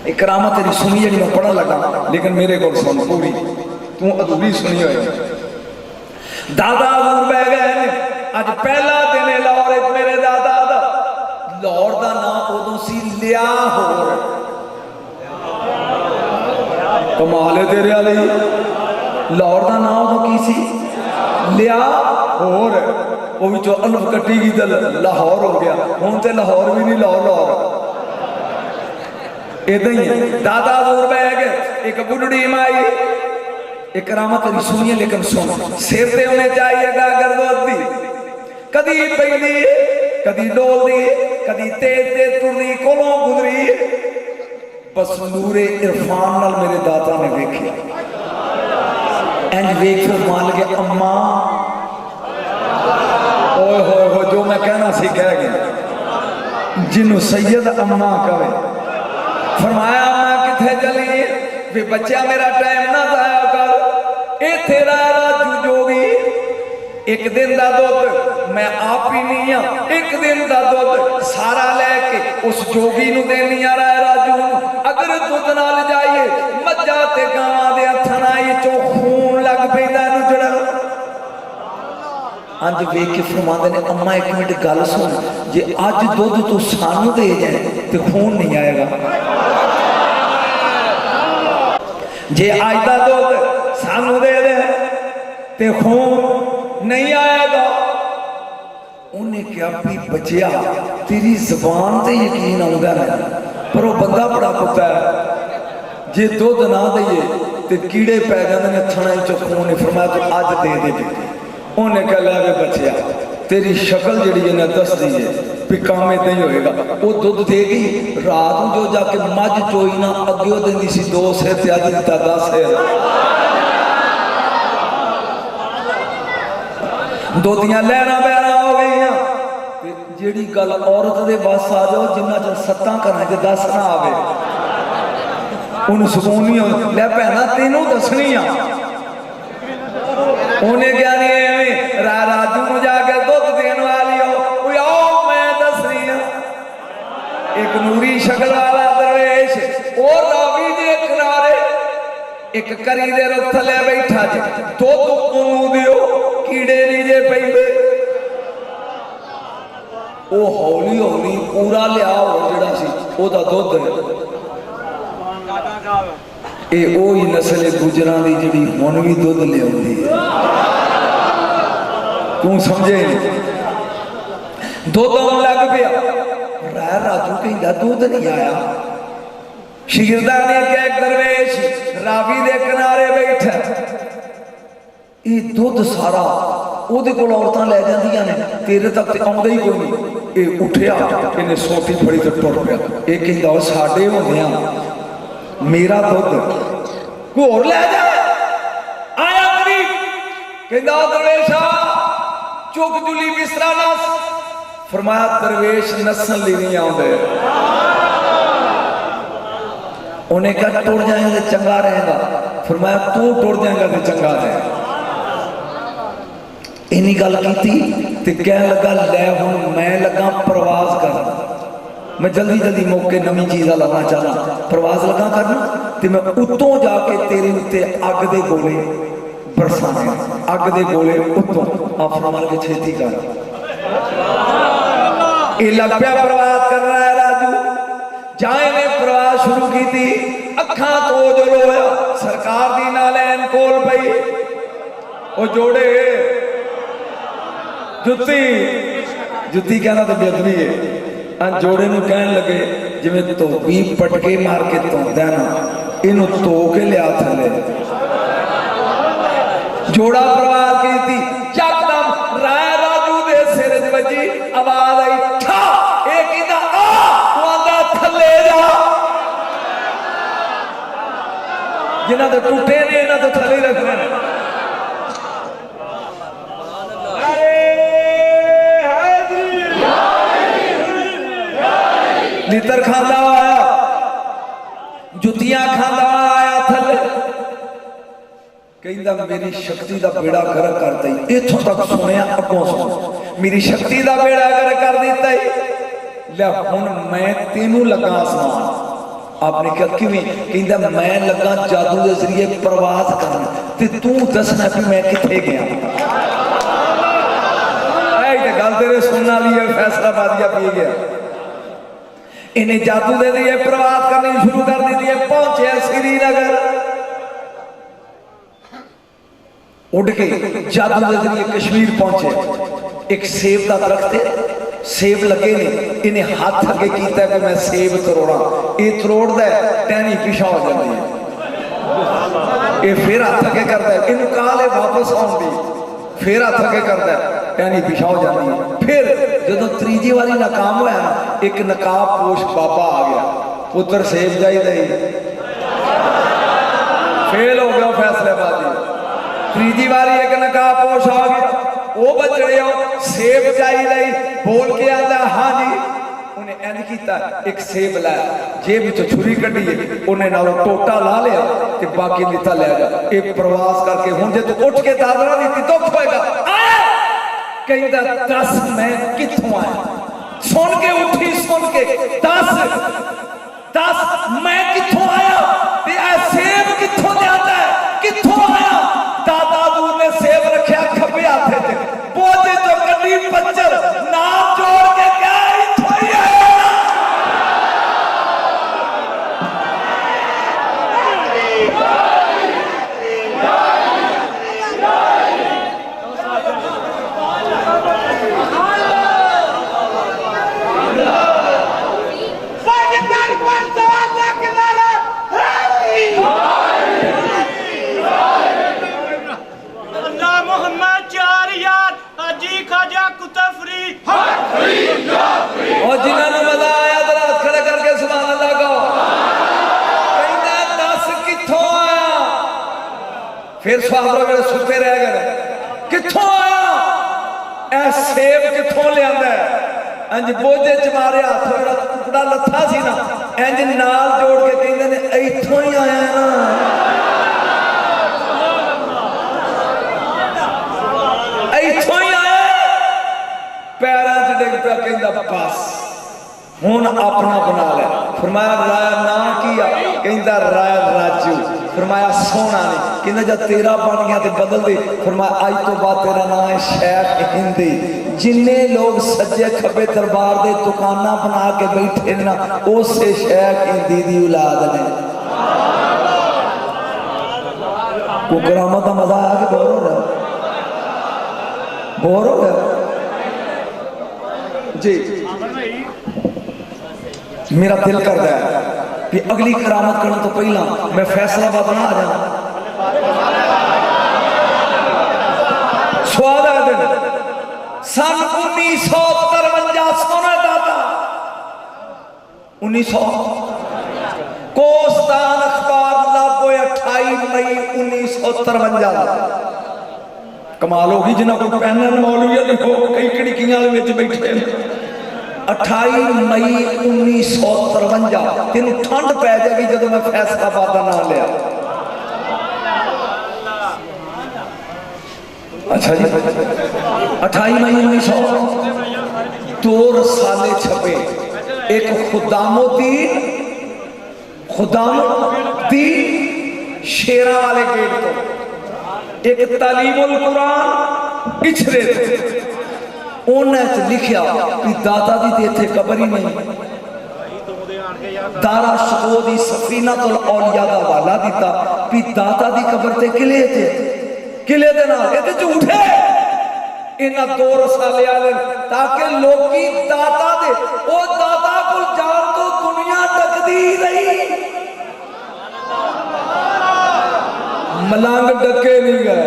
एक करामत तेरी सुनी जी मैं पढ़न लगा, लेकिन मेरे को सुन पूरी, तू अधूरी सुनी होए। दादा दूर बह गए। अज पहला दिन है लाहौर मेरे दादा दा। लाहौर का नाम उदों सी लियाहोर। कमाल है तेरे वाली, लाहौर का नाम उदों की सी लियाहोर। वो भी जो अल्फ कट्टी की तो लाहौर हो गया। हुण तो लाहौर भी नहीं, लाहौर लाहौर इदा ही है। दादा दूर बह गए। एक बुढ़ड़ी माई, एक करामत तेरी सुनिए लेकिन सुन। सिर ते उन्हें चाहिए गागर दोदी, कदी पहली कदी डोलदी कदी तेज तेज तुरदी कोलों गुजरी। बस नूरे इरफान नाल मेरे दाता ने वेखिया। इंज वेख फिर मान लगे अम्मा ओए होए हो, जो मैं कहना सी कह गया। जिन्हों सैयद अम्मा कहे। फरमाया अम्मा किथे चली? भी बच्चा मेरा टाइम ना जाया कर। इत्थे राजू जोगी एक दिन का दुध मैं आप ही नहीं हाँ, एक दिन का दुध सारा लैके उस जोगी नूं देनी आ राजू। अगर दुध नाल जाइए मज्जा ते गावां दे हथां चो खून लग पैंदा नुजड़ा। अंज वेख के फरमांदे ने अम्मा एक मिनट गल सुन, जे अज दुध तू सानू दे जाए तो खून नहीं आएगा। जे अज का दुध सानू दे दे ते खून नहीं आएगा। उन्हें क्या भी बचिया तेरी जबान से यकीन आता है, पर वह बंदा बड़ा कुत्ता है। जे दुध ना दईए तो कीड़े पै जाते हैं थना चो खून ने। फरमाया तो अज दे दे। उन्हें कह लिया भी बचिया तेरी शक्ल जी इन्हें दस दी है भी काम इदा ही होएगा। वो दुध देगी रात को जो जाके मझ चोई ना अगे वो देंदी सी 2 सिर ते अज दिता 10 सिर। दोदियां लहरा बहरा हो गई। जी गल औरत के बस आ जाओ जिन्ना चर 7 घर च 10 ना आवे उन्हें सुकून नहीं हो। लै भैना तेनों दसनी आ। उन्हें क्या नहीं एवं राजू को जाके दुध देने वाली हो आओ मैं दस रही हूं। एक नूरी शक्ल वाला दरवेश और रावी दे किनारे एक करी दे रुख थले बैठा जे दुध ओनू दियो कीड़े नहीं जे पैंदे। ओ हौली हौली पूरा लिया हो जिहड़ा सी ओदा दुध ये वही नस्ल गुजरां दी जिहड़ी हुण भी दुध लियाउंदी है। तू समझे दुध आउण लग पिया। राजू कहंदा दुध नहीं आया। शिगिरदा ने क्या दरवेश रावी दे किनारे बैठा ये दुध सारा ओदे कोल औरतां लै जांदियां ने तेरे तक ते आउंदा ही कोई नहीं। ये उठिया इन्हें सोटी फड़ी ते टुर पिया। ये कहंदा साडे होंदियां मेरा दुध कोई होर लै जाए। आया गरीब कहंदा दरवेशा चुक जुली बिस्तरा नस। फरमाया दरवेश नसन ली नहीं आउंदे। उन्हें कहा टुर जाएगा तो चंगा रहेगा। फरमाया तू टुर जाएगा तो चंगा रहेगा। इन्हीं गल की कह लगा लै हुण मैं लगा प्रवास करना। मैं जल्दी जल्दी मौके नवी चीज़ा लाना चाहना प्रवास लगा करना तो मैं उतों जाके तेरे उत्ते अग दे गोले बरसाने। अग दे गोले उतों आप फरमान के छेती कर। ये लग पिया प्रवास कर रहा है राजू। जाए ने प्रवास शुरू की थी अखा तो जो रोया सरकार दी नालैन कोल पई वो जोड़े जुत्ती जुत्ती कहना तो बेदबी है। जोड़े में कहन लगे जिमें धोबी पटके मार के धोंदा ना इनू धो के लिया थले। जोड़ा प्रवास की थी यकदम राय राजू दे सिर च वजी आवाज आई ठा एक इदा आ वादा थले जा। जिन्हां दे टूटे ने इन्हां दे थले रखने ने। लितर खांदा आया जुतियां खांदा आया थले। कहंदा मेरी शक्ति दा बेड़ा गर्क कर दई। इथों तक सुनिया अगों सुन मेरी शक्ति दा बेड़ा गर्क कर दिता है। लै हुण मैं तेनू लगा आसमान। आपने कहा किवें? कहंदा मैं लगा जादू के जरिए प्रवास करन ते तू दसना कि मैं किथे गया। ऐ गल तेरे सुनने वाली है। फैसलाबादिया पी गया। इन्हें जादू दे दिए प्रवास करनी शुरू कर दी थी। पहुंचे श्रीनगर उड़ के जादू दे जरिए कश्मीर पहुंचे। एक सेब का दरख्त है सेब लगे ने। इन्हें हाथ अगे किया कि मैं सेब तरोड़ा। ये तरोड़दा टहनी पिछा हो जाती है। ये फिर हाथ अगे करता है इन काल है वापस आउंदी। फिर हाथ अगे करता है टहनी पिछा हो जाती है। फिर जो तीजी बारी नाकाम होया ना एक नकाब पोश बाबा आ गया। पुत्र सेब चाहिए फेल हो गया फैसलेबाजी। तीजी बारी एक नकाब पोश आ गया वो बचड़े सेब चाहिए बोल के आता हाँ जी। उन्हें इंज किया एक सेब लाया जेब चो छुरी कढ़ी उन्हें नालों टोटा ला लिया ते बाकी लिता ले जा। एक प्रवास करके हुण जे तू उठ के दादरा दी दुख होएगा। कहता दस मैं किथों आया। सुन के उठी सुन के दस मैं किथों आया ते सेब किथों लिया किथों आया। दादा दूर ने सेब रखा खब्बे हाथ च बोझे चो कड्डी पच्चर नाम जोड़ के क्या इथों ही आया। फिर सहाबा मेरे सुते रह गए, कित्थों आया ऐ सेब कित्थों लिया? इंज बोझे च मारे हाथ, मेरा टुकड़ा लथा सी ना, इंज नाल जोड़ के कहते ने इत्थों ही आया ना। इत्थों ही आया, पैरों च डिग पिया, कहता बस हुण अपना बना लिया। फरमाया राया ना की आ? कहता राया राजू। फरमाया सोना नहीं, कहता जब तेरा बन गया तो बदल दे। फरमाया अज तो बाद तेरा नाम है शेख हिंदी। जिन्ने लोग सज्जे खब्बे दरबार दे दुकाना बना के बैठे ना, उसे शेख हिंदी दी औलाद ने। को करामत का मजा आया कि बोर हो रहा? बोर हो गया जी। मेरा दिल करता है कि अगली करामत करने तो पहला मैं फैसलाबाद ना आ जाना। स्वाद है दिन सन 1953 सोना दाता 1900 कोस्तान अखबार लागो 28 मई 1953। कमाल होगी जिन्हों को पैन मौलवी देखो कई खिड़कियां बैठे 28 मई 1953। तेन ठंड पै जाएगी जो मैं फैसलाबाद का नाम लिया। अच्छा जी 28 मई 1900 2 रसाले छपे। एक खुदामुद्दीन शेरा वाले गेट को, एक तालीमुल कुरान पिछड़े उन्हें लिखा कि दादा दी ते इत्थे कबर ही नहीं। दारा शको दी सफीना तुल औलिया दा हवाला दिता कि दादा दी कबर ते किले थे, किले दे नाल ये ते झूठ है। इन्हां 2 रसाले आले ताकि लोकी दादा दे ओ दादा कोल जान तो दुनिया डकदी रही। मलंग डके नहीं गए।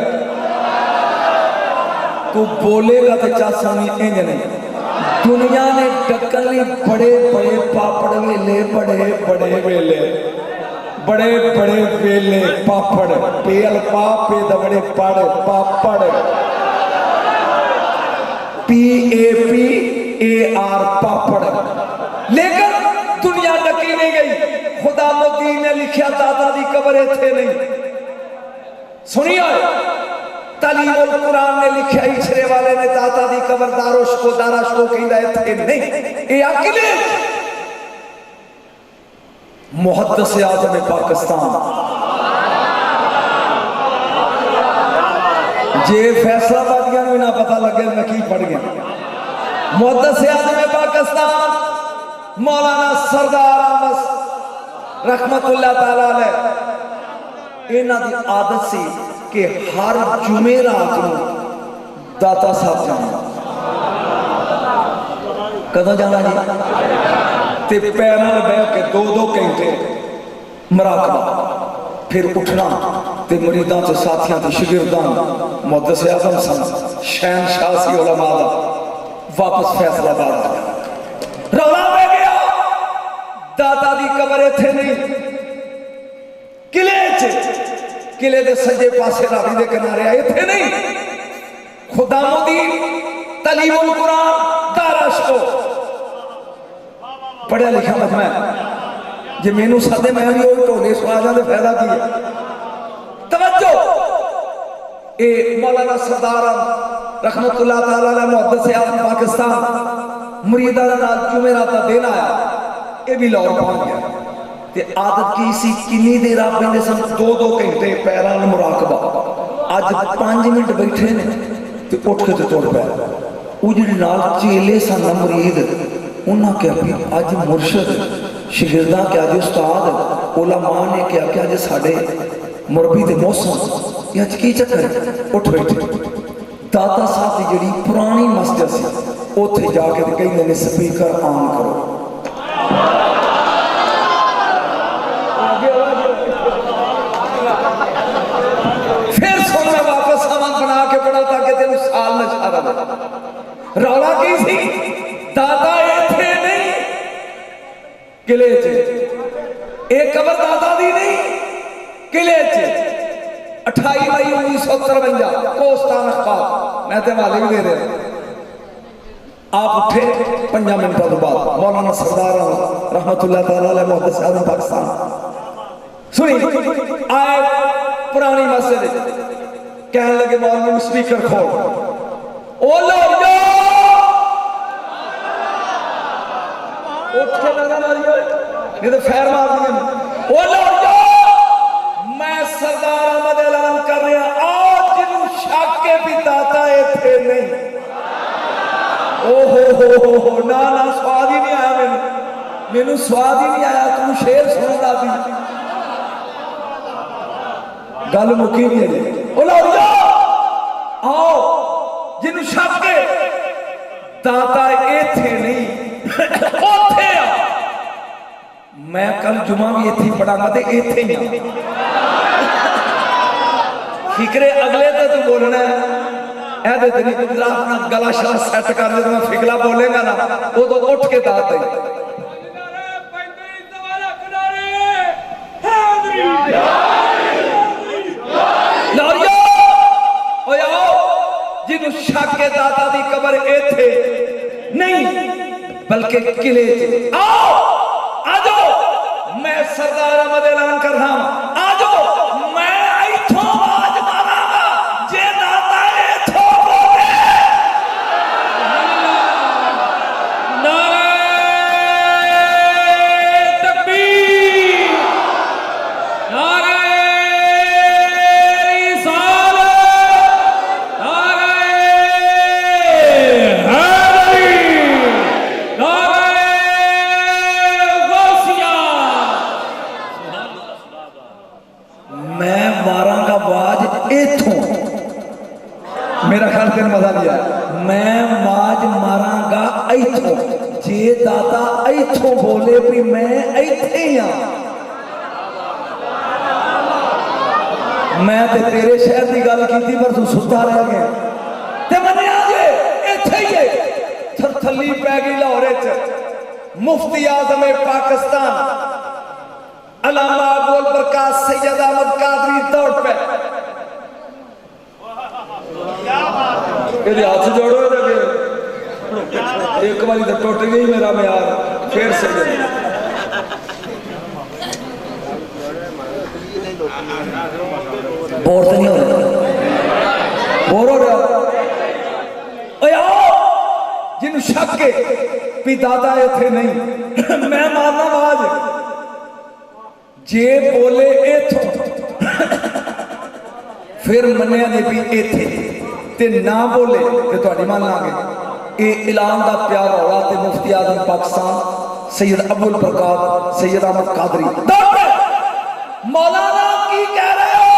तू बोलेगा तो चासानी इंज नहीं। दुनिया ने डकली बड़े बड़े पापड़ वेले, बड़े बड़े वेले, बड़े बड़े वेले पापड़ पेल पापे दबड़े पड़ पापड़ PAPAR पापड़। लेकिन दुनिया डकी नहीं गई। खुदामुद्दीन ने लिखा दादा दी कबर इत्थे नहीं। सुनिए तालीमुल कुरान ने लिखा इछरे वाले ने दाता दी कबर दारोश को कहता इत्थे नहीं। ये अकेले मुहद्दिस आज़म पाकिस्तान जे फैसलाबादियां भी ना पता लगे मैं की पढ़ गया। मुहद्दिस आज़म पाकिस्तान मौलाना सरदार अहमद रहमतुल्लाह ताला अलैह, इन्हां दी आदत सी कि हर जुमे रात को दाता साहब जाना। कदों जाना जी? ते पैरों में बह के 2-2 घंटे मुराकबा, फिर उठना ते मुरीदां ते साथियां ते शागिर्दां मुहद्दिस आज़म सन शहनशाह सी उलमा दा वापस फैसलाबाद आ गया। रौला पै गया दाता दी कबर इत्थे नहीं, किले च, किले दे सज्जे पासे रावी दे किनारे आए थे नहीं। खुदामुद्दीन तालीमुल कुरान दारश को पढ़िया लिखा मैं जे मैनू सादे मैं भी वो ढोले सुना जाते फायदा की है। तवज्जो ए मौलाना सरदार रहमतुल्लाह ताला अलैह मुहद्दिस आज़म पाकिस्तान मुरीदां दा जुमेरात दा दिन आया, ये भी लाहौर पहुंच गया। ते आदत की सी किन्नी देर आप बैठे सन? 2-2 घंटे पैरां नूं मुराकबा। अज 5 मिनट बैठे ने ते उठ के ते तुर पै। वो जिहड़े नाल चेले सन मुरीद उन्हां क्या कि अज मुर्शद शागिर्दां क्या अज उस्ताद उलमा ने क्या कि अज साडे मुरबी दे मौसम ये अज की चक्कर है? उठ बैठे। दाता साहब की जिहड़ी पुरानी मस्जिद सी उत्थे जाके ते कहंदे ने स्पीकर ऑन करो। फिर सुन मैं वापस सामान बना के पड़ा ताकि तेन साल नशा रहे। रौला की सी दाता इत्थे नहीं किले च, एक कबर दाता दी नहीं किले च। 28 मई 1953 कोस्तान अखबार, मैं तो हवाले भी दे रहा। आप उठे 5 मिनटों के बाद मौलाना सरदार रहमतुल्लाह तआला अलैह मुहद्दिस आज़म पाकिस्तान सुनी आए पुरानी मस्जिद कहने लगे मौलवी स्पीकर खोल, ओ लो उठ के लगा मारियो नहीं तो फैर मार दिए। ओ लो मैं सरदार अहमद ऐलान कर रहा आज जिन्हों शक के भी दाता इत्थे नहीं। ओहो ना ना स्वाद ही नहीं आया मैनू स्वाद ही नहीं आया। तू शेर सुनता भी गल मुकी नहीं है। आओ जिन्हों शक के दाता इत्थे नहीं ओथे आ। मैं कल जुमा भी इत्थे पढ़ांगा ते इत्थे ही फिक्रे अगले तो तू बोलना है अपना गला शला सैट कर ले। मैं फिकला बोलेगा ना वो तो उठ के दात दे। जिन्हों शक के दाता दी कबर इत्थे नहीं बल्कि किले च। आओ आ जाओ मैं सरदार अहमद ऐलान कर रहा हूं। आ जाओ मैं इथों आवाज मारांगा जे दाता इथों बोले। नारे तकबीर, नारे रिसालत, नारे मैं मारांगा आवाज इथों। मेरा ख्याल तेन मजा लिया। मैं आवाज मारांगा इथों जे दाता इथों बोले भी मैं इत्थे ही हां। मैं ते तेरे शहर की गल की पर तू सुता रह गया ते मन्निया जे इत्थे ही है। थरथली पै गई लाहौर च। मुफ्ती आज़म पाकिस्तान अल्लामा अबुल बरकात सैयद अहमद कादरी दौड़ पे हाथ जोड़ो। एक बारी तो टूट गई मेरा म्यार फिर से बोर तो नहीं हो रहा। बोर हो रहा जिन्हों शक के भी दादा इत्थे नहीं मैं मारना आवाज जे बोले इथों फिर मन्निया ने भी इत्थे ते ना बोले ते तुहाडी मान लांगे। ये ऐलान का प्यार रौला ते मुफ्ती आज़म पाकिस्तान सैयद अबुल बरकात सैयद अहमद कादरी मौलाना की कह रहे हो?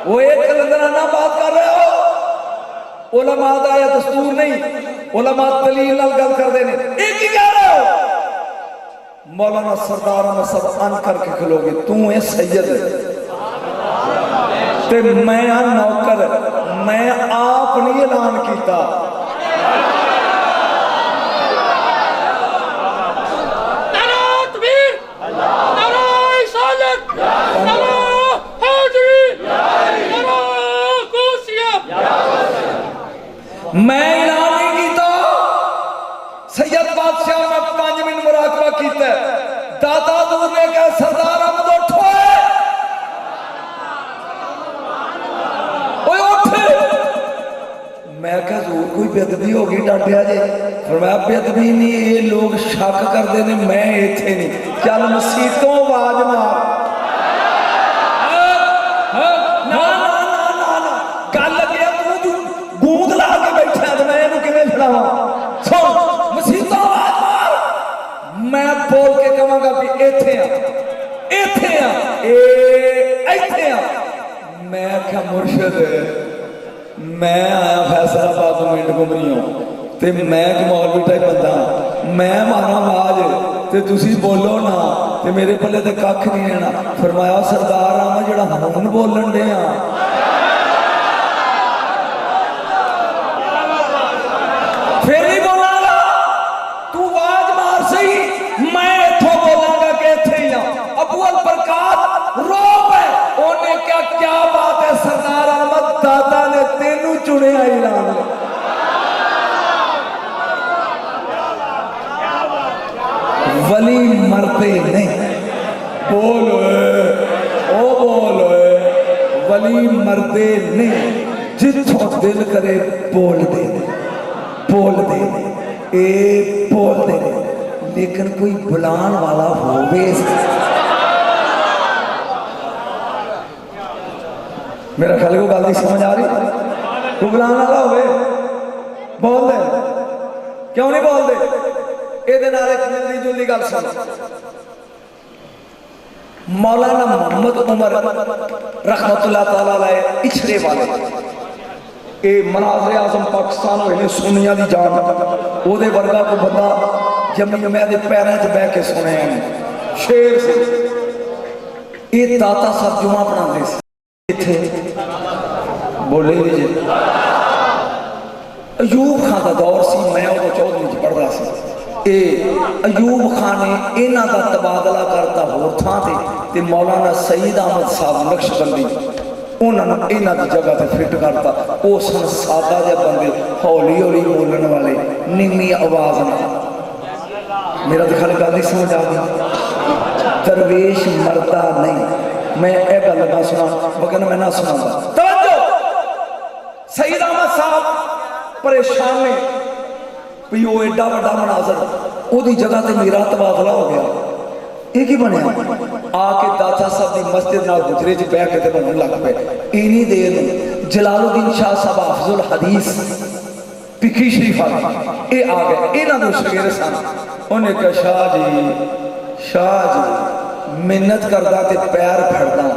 वो एक कलंदराना बात कर रहे हो। उलमा दा या दस्तूर नहीं, उलमा दलील नाल गल करदे ने। एक ही कह रहे हो मौलाना सरदार में सब अन करके खलोगे। तू है सैयद ते मैं आ नौकर। मैं आप नहीं ऐलान किया। मैं ऐलान नहीं किया। सैयद बादशाह में 5 मिनट मुराकबा किया। दाता दूर ने कहा सरदार अहमद उठो उठ। मैं कहा जरूर कोई बेदबी होगी डांटिया जे। फरमाया बेदबी नहीं ये लोग शक करते हैं मैं इत्थे नहीं। चल मसीतों आवाज मार। ना ना ना ना ना गल लगे तू गूंद ला के बैठा तो मैं इन्हू किवें छड़ावां। सुन मसीतों आवाज मार। मैं बोल के कहूंगा भी इत्थे आ इत्थे आ इत्थे आ। मैं क्या मुर्शद मैं आया फैसलाबाद मिंट घुमरियों ते मैं मौलवी टाइप बंदा। मैं मारा आवाज ते तुसी बोलो ना ते मेरे पल्ले ते कख नहीं रहना। फरमाया सरदार आ मैं जेड़ा हुण बोलन दे आ फिर नहीं बोलांगा। तू आवाज मार सही मैं इथों बोलांगा कि इत्थे ही आ। अबुल बरकात रो मरदे ने जिथों दिल करे बोल दे लेकिन कोई बुलान वाला होवे मेरा ख्याल को गल समझ आ रही कोई बुलान वाला होवे बोल दे क्यों नहीं बोलते ये मिलती जुलती गल सुन मौलाना मोहम्मद उमर रहमतुल्लाह ताला अलैह इछरे वाले ये मनाज़रे आज़म पाकिस्तान होए ने सुनिया दी जान ओदे वर्गा को बंदा जम्मी जम्मिया दे पैरों च बह के सुने शेर से ये दाता साहब जुमा पढ़ाते थे इत्थे बोले नहीं जी अयूब खान का दौर सी मैं वो 14वीं पढ़ता सी अयूब खान ने इन्हों का तबादला करता होर थां ते मौलाना सईद अहमद साहब नक्शबंदी उन्होंने इन्हों की जगह पर फिट करता वो सन सादा जहा बंदे हौली हौली बोलने वाले नीमी आवाज में मेरा तो खाली गल नहीं समझ आ गई दरवेश मरदा नहीं मैं ये गल ना सुना बगैर मैं ना सुना सईद अहमद साहब परेशान ने भी वो एडा बड़ा मनाजर वो जगह से मेरा तबादला हो गया ये की बनया आके दाता साहब की मस्जिद नाल गुजरे च बह के रोन लग पे इन्नी देर जलालुद्दीन शाह साहब हाफिजुल हदीस पिखी शरीफ ये आ गए इन्हों दो शगेर सन उन्हें कहा शाह जी मिन्नत करदा ते पैर फड़दा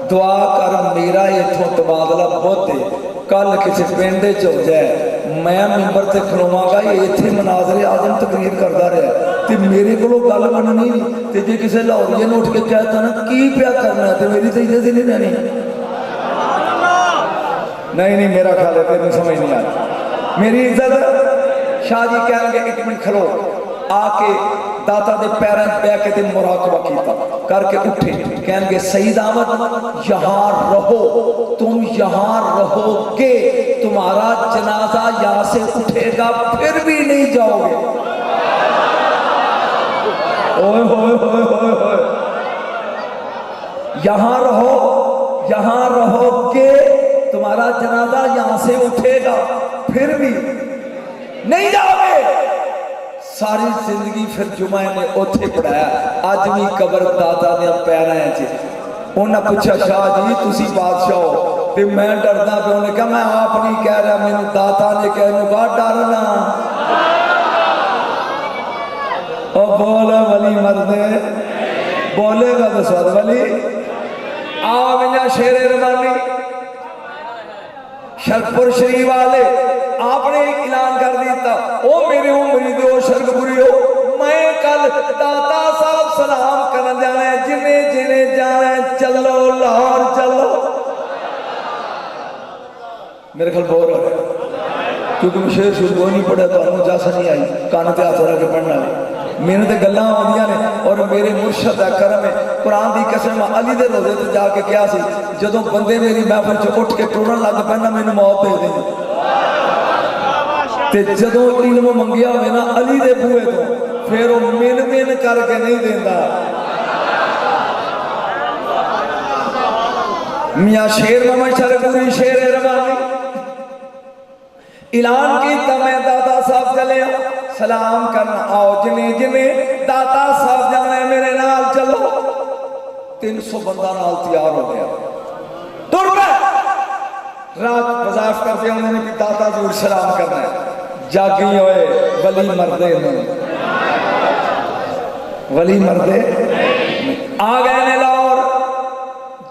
दुआ कर मेरा इथों तबादला बहुत है कल किसी पिंड च हो जाए मैं मिंबर से खलोवांगा इत्थे मनाज़रे आज़म तकरीर करता रहा तो मेरे को गल मननी नहीं तो जे किसी लाहौरिया ने उठ के कहता ना की प्या करना तो मेरी तो इज्जत ही नहीं रहनी नहीं मेरा ख्याल है तेन समझ नहीं आ मेरी इज्जत शाह जी कह एक मिनट खलो आके दाता दे पैरों बह के मुराकबा किया करके उठे कहेंगे सईद अहमद यहाँ रहो तुम यहाँ रहोगे तुम्हारा जनाजा यहाँ से उठेगा फिर भी नहीं जाओगे यहाँ रहोगे तुम्हारा जनाजा यहाँ से उठेगा फिर भी नहीं जाओगे सारी जिंदगी फिर जुमा ने उत्थे पढ़ाया अज भी कबर दाता ने पैरों च उन्हें पूछा शाह जी तुसी बादशाह हो तो मैं डरदा पे उन्हें कहा मैं आप नहीं कह रहा मैनू दाता ने कहा डरना और बोले वली मरदे बोलेगा तो सद वली आ मियां शेरे रबानी शरपुर शरीफ वाले आपने ऐलान कर दिया ओ मेरे उम्मीद हो शर्कपुरी हो मैं कल दाता साहब सलाम कर जाना जिन्हें जिन्हें जाना चलो लाहौर चलो मेरे ख्याल बोर हो रहा क्योंकि मैं शेर शुरू नहीं पढ़ा तो जस नहीं आई कान ते हाथ रख के पढ़ना मेरे तो गल्लां आउंदियां ने और मेरे मुर्शद दा करम है कुरान दी कसम अली दे रोजे ते जाके कहा सी जदों बंदे मेरी महफिल च उठ के टुरन लग पैना मैनू मौत दे देनी ते जदों इल्म मंगिया होवे ना अली दे बूहे तो फिर वो मिन करके नहीं देंदा मियां शेर मोहम्मद शरकपुरी शेर रबानी ऐलान किया मैं दाता साहब चले सलाम करना आओ जिन्हें जिन्हें दाता साहब जाना है मेरे नाल चलो 300 बंदा नाल तैयार हो गया तुर पे रात वजाफ करते उन्होंने भी दाता जरूर सलाम करना है जागी होए वली मरदे वली मरदे आ गए ने लाहौर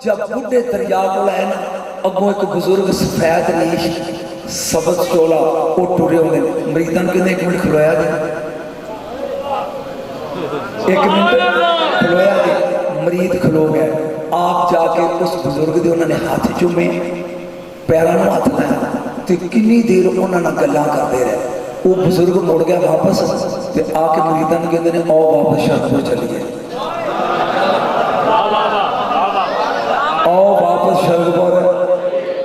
जब बुढ़े दरिया को लाए ना अगों एक बुजुर्ग सफेद रीश सबक चोला वो टुरे होने मरीदान के एक मिनट खलोया जी एक मिनट खलोया जी मरीद खलो गया आप जाके उस बुजुर्ग के उन्होंने हाथ चूमे पैरों में हाथ लाया तो किन्नी देर उन्होंने गल्लां करते रहे वो बुजुर्ग मुड़ गया वापस तो आके मरीदान कहते हैं आओ वापस शरकपुर चलिए आओ वापस शरकपुर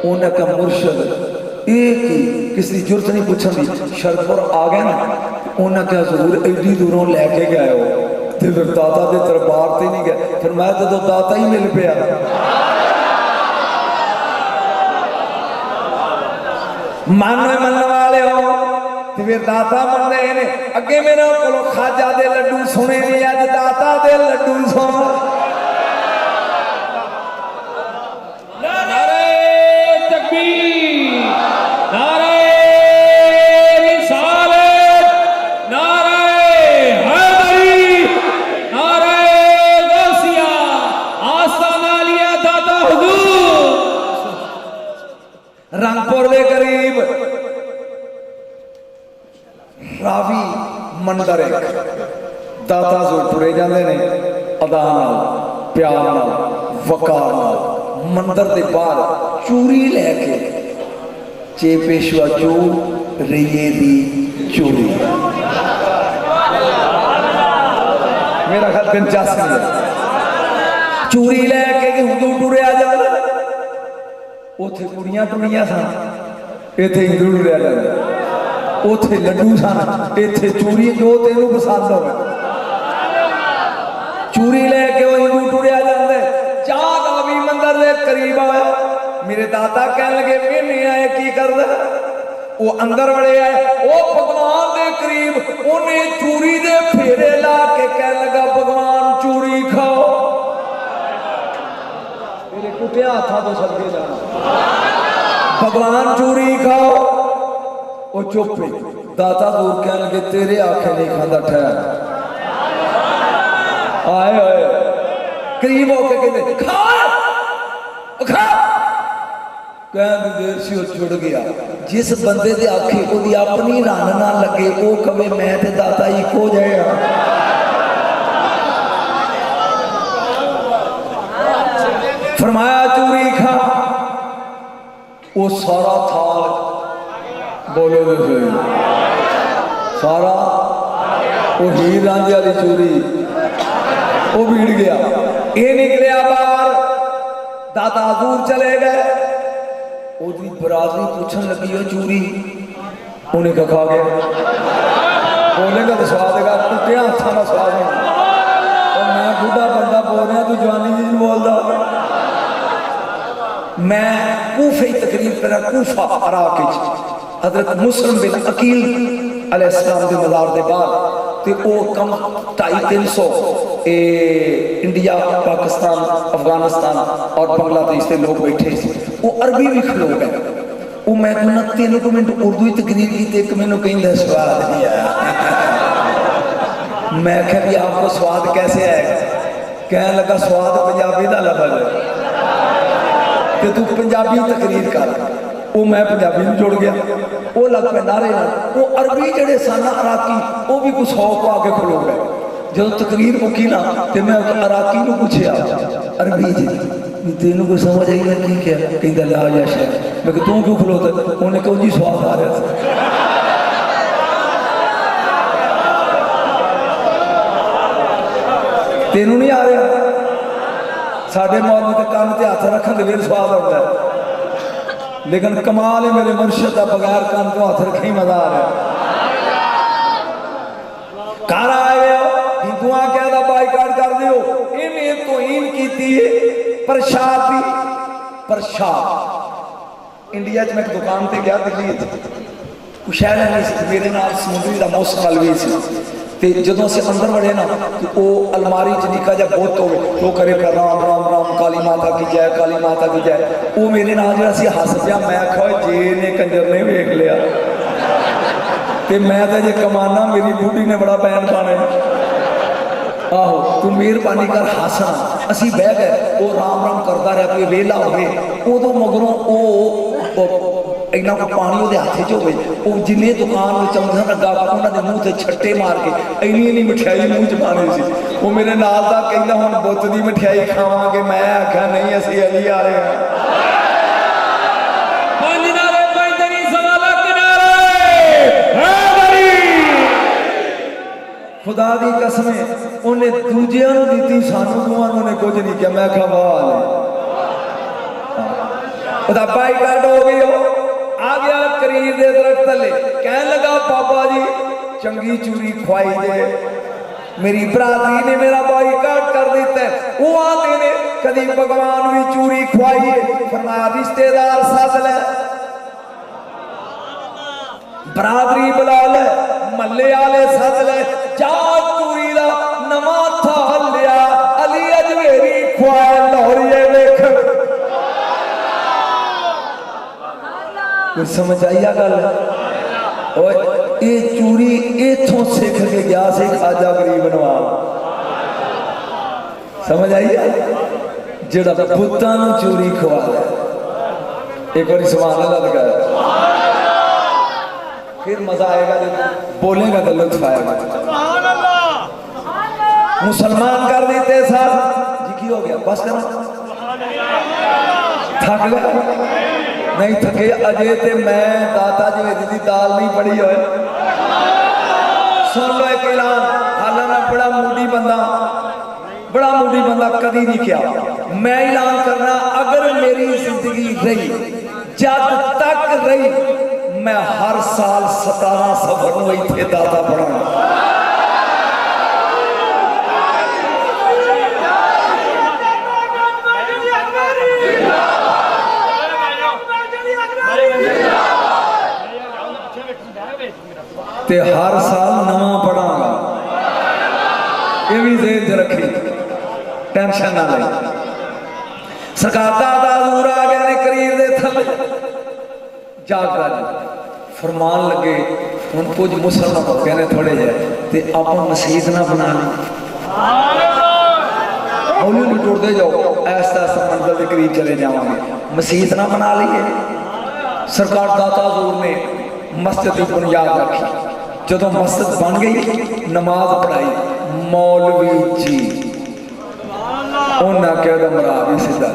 उन्हें कहा मुर्शद एक ही किसी जरूरत नहीं पूछने की शरकपुर आ गए ना उन्हें क्या जरूर एडी दूरों लैके गए हो तो फिर दाता के दरबार से नहीं गए फिर मैं जो दाता ही मिल पाया मन मनने वाले हो तो फिर दाता मन रहे ने अगे मेरे को खाजा दे लड्डू सुने नहीं अज दाता दे लड्डू सुन नारे तकबीर नारे रिसालत नारे हैदरी नारे गौसिया आस्ताना लिया दाता हुजूर रंगपुर के करीब रावी मंदिर है दाता जो टुरे जाते ने अदा नाल प्यार नाल वकार नाल मंदिर के बाहर चूरी लैके चे पेशवा चूर रईए दी चूरी मेरा ख्याल दिलचस्प है चूरी लैके हिंदू टुरिया जाता उथे कुड़ियां टुरियां सन इथे हिंदू टुरिया जाता उथे लड्डू सन इथे चूरी जो तेन पसंद हो चूरी लैके वो हिंदू टुरिया जाते चाह रावी मंदिर के करीब आया मेरे दादा कह लगे महीने आए की करदा वो अंदर वड़े आए वो भगवान के करीब उन्हें चूरी दे फेरे ला के कह लगा भगवान चूरी खाओ मेरे कुटिया हाथा तो सदके जाना भगवान चूरी खाओ वो चुप दाता दूर कह लगे तेरे आखे नहीं खाता ठहर आए आए करीब होके कहते खा खा कहने देर से जुड़ गया जिस बंदे दे आखे ओदी अपनी रन ना लगे वो कवे मैं ते दाता इको जाए फरमाया चूरी खा वो सारा थाल बोलो सारा वो हीर रांझे वाली चूरी वो भीड़ गया ये निकलिया बाहर दाता दूर चले गए ओदी बरादरी पूछन लगी हो चूरी उन्हें का खा गया बोलेगा तो स्वाद है कुटिया हाथा ना स्वाद है और मैं बुढ़ा बंदा बोल रहा तू जवानी जी बोलता मैं कूफे तकरीर करा कूफा इराक हजरत मुस्लिम बिन अकील अलैहिस्सलाम के मज़ार के बाद ते वो कम 250-300 इंडिया पाकिस्तान अफगानिस्तान और बांग्लादेश के लोग बैठे वो अरबी भी खलो गए वो मैं कहना 3 मिनट उर्दू ही तकरीर की एक मैंने कहीं स्वाद नहीं आया मैं क्या भी आपको स्वाद कैसे आएगा कहने लगा स्वाद पंजाबी का लफज है तू पंजाबी तकरीर कर वो मैं पंजाबी में जुड़ गया वो लग पे नारे वो अरबी जड़े सन अराकी वो भी कुछ 100 को आके खलो गए जो तकरीर मुकी ना तो मैं अराकी को पूछया अरबी जी तेन कोई समझ आई मैं की क्या कहता ला या शायद मैं तू क्यों खलोता उन्हें कहो जी स्वाद आ रहा था तेनू नहीं आ रहा साढ़े मौलवी के कान से हाथ रखने फिर स्वाद आता है लेकिन कमाल है मेरे मुर्शिद का बगैर कान तो हाथ रखे ही मजा आ रहा है घर आए हिंदुआ क्या बाईकाट कर दियो इन्हें तो इन की प्रसाद की प्रसाद इंडिया च मैं एक दुकान पर गया दिल्ली शहर नहीं मेरे नाल समुद्री का मौसम वाल भी सी ते जदों असीं अंदर वड़े ना तो वो अलमारी च निका जा बुत होवे तो करे कर राम राम राम काली माता की जय काली माता की जय वो मेरे नाल जिहड़ा सी हस पिया मैं आख्या जे ने कंजर ने वेख लिया ते मैं तो जे कमाना मेरी बूढ़ी ने बड़ा बैन पाने आहो तू मेहरबानी कर हसना असीं बह गए वो राम राम करता रहा कोई वेला होवे उदों मगरों वो इन्ना को पानी वो हाथ च हो जिन्हें दुकान में चौंधा लगा उन्होंने मूँह से छट्टे मार के इन्नी मिठाई मूँह च पानी सी वो मेरे नाल दा कहंदा हुण बुत दी मिठाई खावांगे मैं आख्या नहीं असीं अली आ रहे हैं खुदा दी कसम उन्हें दूजिया दी सानू दुआं ने कुछ नहीं किया मैं आख्या वाह बाईकाट हो गई हो आ गया करीर दे दरख्त थले कह लगा बाबा जी चंगी चूरी खुआई जे मेरी बरादरी ने मेरा बाईकाट कर दिता है वो आते ने कभी भगवान भी चूरी खुआई है फरमाया रिश्तेदार सद ले बरादरी बुला ले, मल्ले आले सद ले, जा चूरी दा नवा थाल लिया, अली अजमेरी खुआए लाहौरिए वेख। कुछ समझ आई गल? ये चूरी इथों सीख के गया से खाजा गरीब नवाज। समझ आई? जेड़ा पुत्तां नूं चूरी खवा ले, एक बार सुभान अल्लाह लगा, फिर मजा आएगा, जब बोलेगा तो लुत्फ आएगा। मुसलमान कर देते साथ जी, की हो गया? बस करो, थक गया? नहीं थके अजे ते मैं दाता जवेदी दी दाल नहीं पड़ी होए। सुन लो एक ऐलान, हालां मैं बड़ा मूडी बंदा कदी नहीं किया। मैं ऐलान करना, अगर मेरी जिंदगी रही, जब तक रही, मैं हर साल 17 सफर में इतने दाता पढ़ाऊंगा। ते हर साल नवा पढ़ाऊंगा, ये भी ज़हन च रखी, टेंशन ना ले। सरकार दा हजूर आ गया ने करीर दे थले, जागदा जी फरमान लगे, हुण कुछ मुसलमान हो गए ने थोड़े जे, ते आपां मसीत ना बना ली। हौली हौली टुरदे जाओ, ऐसा ऐसा मंजिल के करीब चले जावांगे, मसीत ना बना लीए। सरकार दाता हजूर ने मस्जिद की बुनियाद रखी, जदों मस्जिद बन गई, नमाज पढ़ाई, मौलवी जी उन्हें कह दो मरा भी सीधा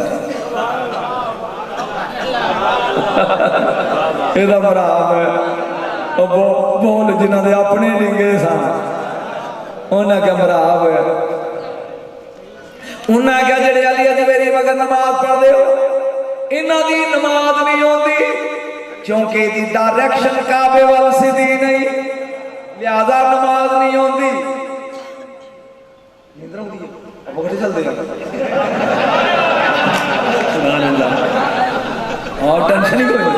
ਇਹਦਾ ਮਰਾਬ ਬੋਲ ਜਿਨ੍ਹਾਂ ਦੇ ਆਪਣੇ ਡਿੰਗੇ ਸਨ, ਉਹਨਾਂ ਕੇ ਮਰਾਬ ਉਹਨਾਂ ਕਿਹਾ ਜਿਹੜੇ ਅਲੀ ਅਜਮੇਰੀ ਮਗਰ ਨਮਾਜ਼ ਪੜ੍ਹਦੇ ਹੋ, ਇਹਨਾਂ ਦੀ ਨਮਾਜ਼ ਨਹੀਂ ਆਉਂਦੀ, क्योंकि दी डायरेक्शन काबे वाल सीधी नहीं, लिहाजा नमाज नहीं आती। नींदर आती है, अब बड़े चलते हैं। और टेंशन ही कोई नहीं,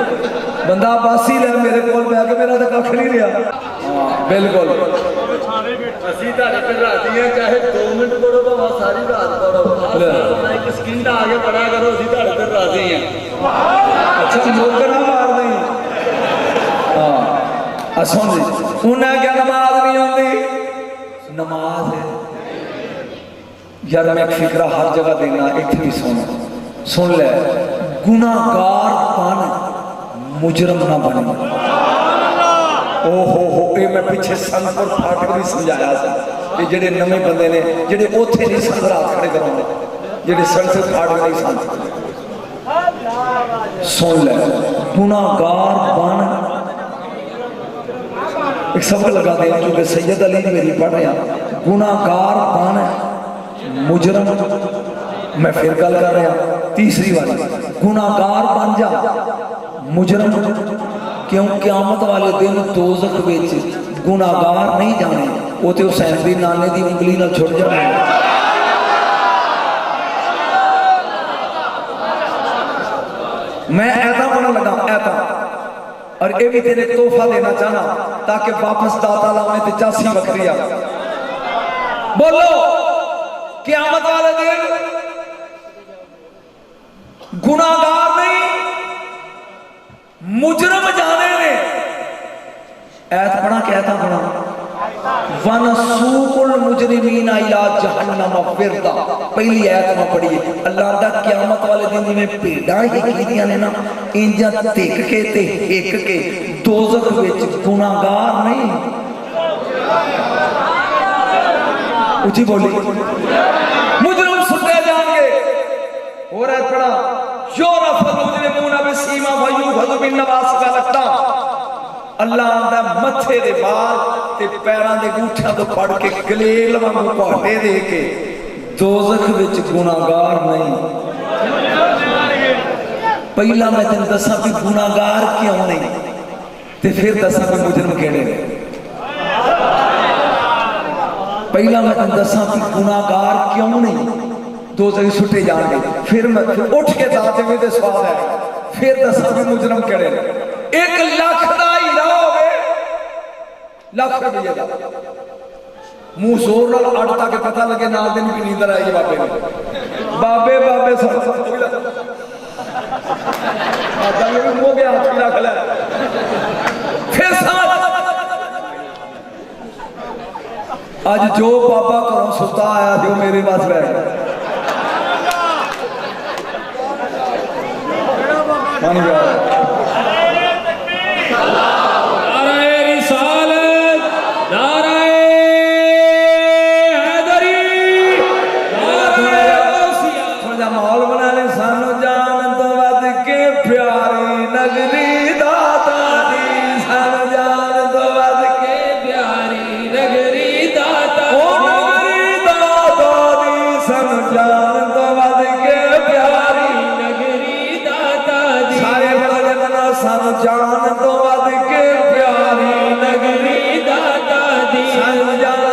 बंदा बासी ले मेरे को मैं कि मेरा तो कख नहीं रहा। हाँ बिल्कुल, ਅਸੀਂ ਤੁਹਾਡੇ ਤੇ ਰਾਜ਼ੀ ਹਾਂ, ਚਾਹੇ 2 ਮਿੰਟ ਪੜੋ ਭਾਵੇਂ ਸਾਰੀ ਰਾਤ ਪੜੋ, ਇੱਕ ਸਕਿੰਟ ਆ ਕੇ ਪੜਾ ਕਰੋ, ਅਸੀਂ ਤੁਹਾਡੇ ਤੇ ਰਾਜ਼ੀ ਹਾਂ। अच्छा लोग ना मार नहीं। हाँ सुन जी, उन्हें क्या नमाज नहीं आती? नमाज है यार, मैं एक फिक्रा हर जगह देना, इतने भी सुन ले, गुनाहगार बन, मुजरम ना बने। ओहो ये मैं पिछे सनपुर फाटक भी समझाया था, जेडे नवे बंदे ने जेडे उथे नहीं सन रात खड़े कराने, जेडे सनपुर फाटक नहीं सन। सुन ले, गुनाहगार बन, एक सबक लगा दे, क्योंकि सैयद अली मेरी पढ़ रहा, गुनाहगार बन, मुजरम, मैं फिर गल कर रहा तीसरी बार, गुनाहगार बन जा, मुजरम, क्यों क़यामत वाले दिन दोज़ख विच गुनाहगार नहीं जाने, वो तो हुसैन दी नाने दी उंगली नाल छुट जाने। मैं ऐसा बना लगा ऐसा, और ये भी तेरे तोहफा देना चाहना, ताकि वापस दाता लाने ते चासी बकरिया बोलो, क़यामत वाले दिन गुनाहगार नहीं, मुजरम जाने ने। ऐत पढ़ा, कहता पढ़ा, वनसूकुल मुजरिमीन इला जहन्नम विरदा, पहली ऐत में पढ़ी, अल्लाह दा क़यामत वाले दिन में भेड़ां ही कीतियां ने ना, इंजा तिक के ते हिक के दोज़ख विच गुनाहगार नहीं। उची बोली, मुजरम सुटे जाएंगे। और ऐत पढ़ा, युरफ़ल मुजरिमूना बिसीमा वयुख़ज़ु बिन्नवासिक़िल अक़दाम, अल्लाह दा मथे दे बाल ते पैरां दे अंगूठियां तो फड़ के गलेल वांगू घाटे दे के दोज़ख विच गुनाहगार नहीं। पहला मैं तेन दसा भी गुनाहगार क्यों नहीं, ते फिर दसा भी मुजरम केड़े ने। पहला मैं तेन दसा भी गुनाहगार क्यों नहीं, दोज़ख सुटे जाएंगे, फिर मैं उठ के दाते में स्वाद है, फिर दसा भी मुजरम केड़े ने। 1 लाख दा हीरा होवे, लाख रुपये का मुंह जोर नाल अड़ तक पता लगे नाल दिन भी नींदर आई बाबे ने बाबे बाबे सब मुंह के हाथ भी रख लिया फिर आज जो बाबा घरों सुता आया जो मेरे पास बैठ नाराए रिसालत, नाराए हैदरी, नाराए गौसिया। थोड़ा जा माहौल बना ले सानू जान तो वध के प्यारी नगरी दाता दी सानू जान तो वध के प्यारी नगरी दाता ओ नगरी दाता दी सानू जान तो वध के प्यारी नगरी दाता दी सारे बड़े बना सानू जान तो वध के प्यारी नगरी दाता दी सानू जान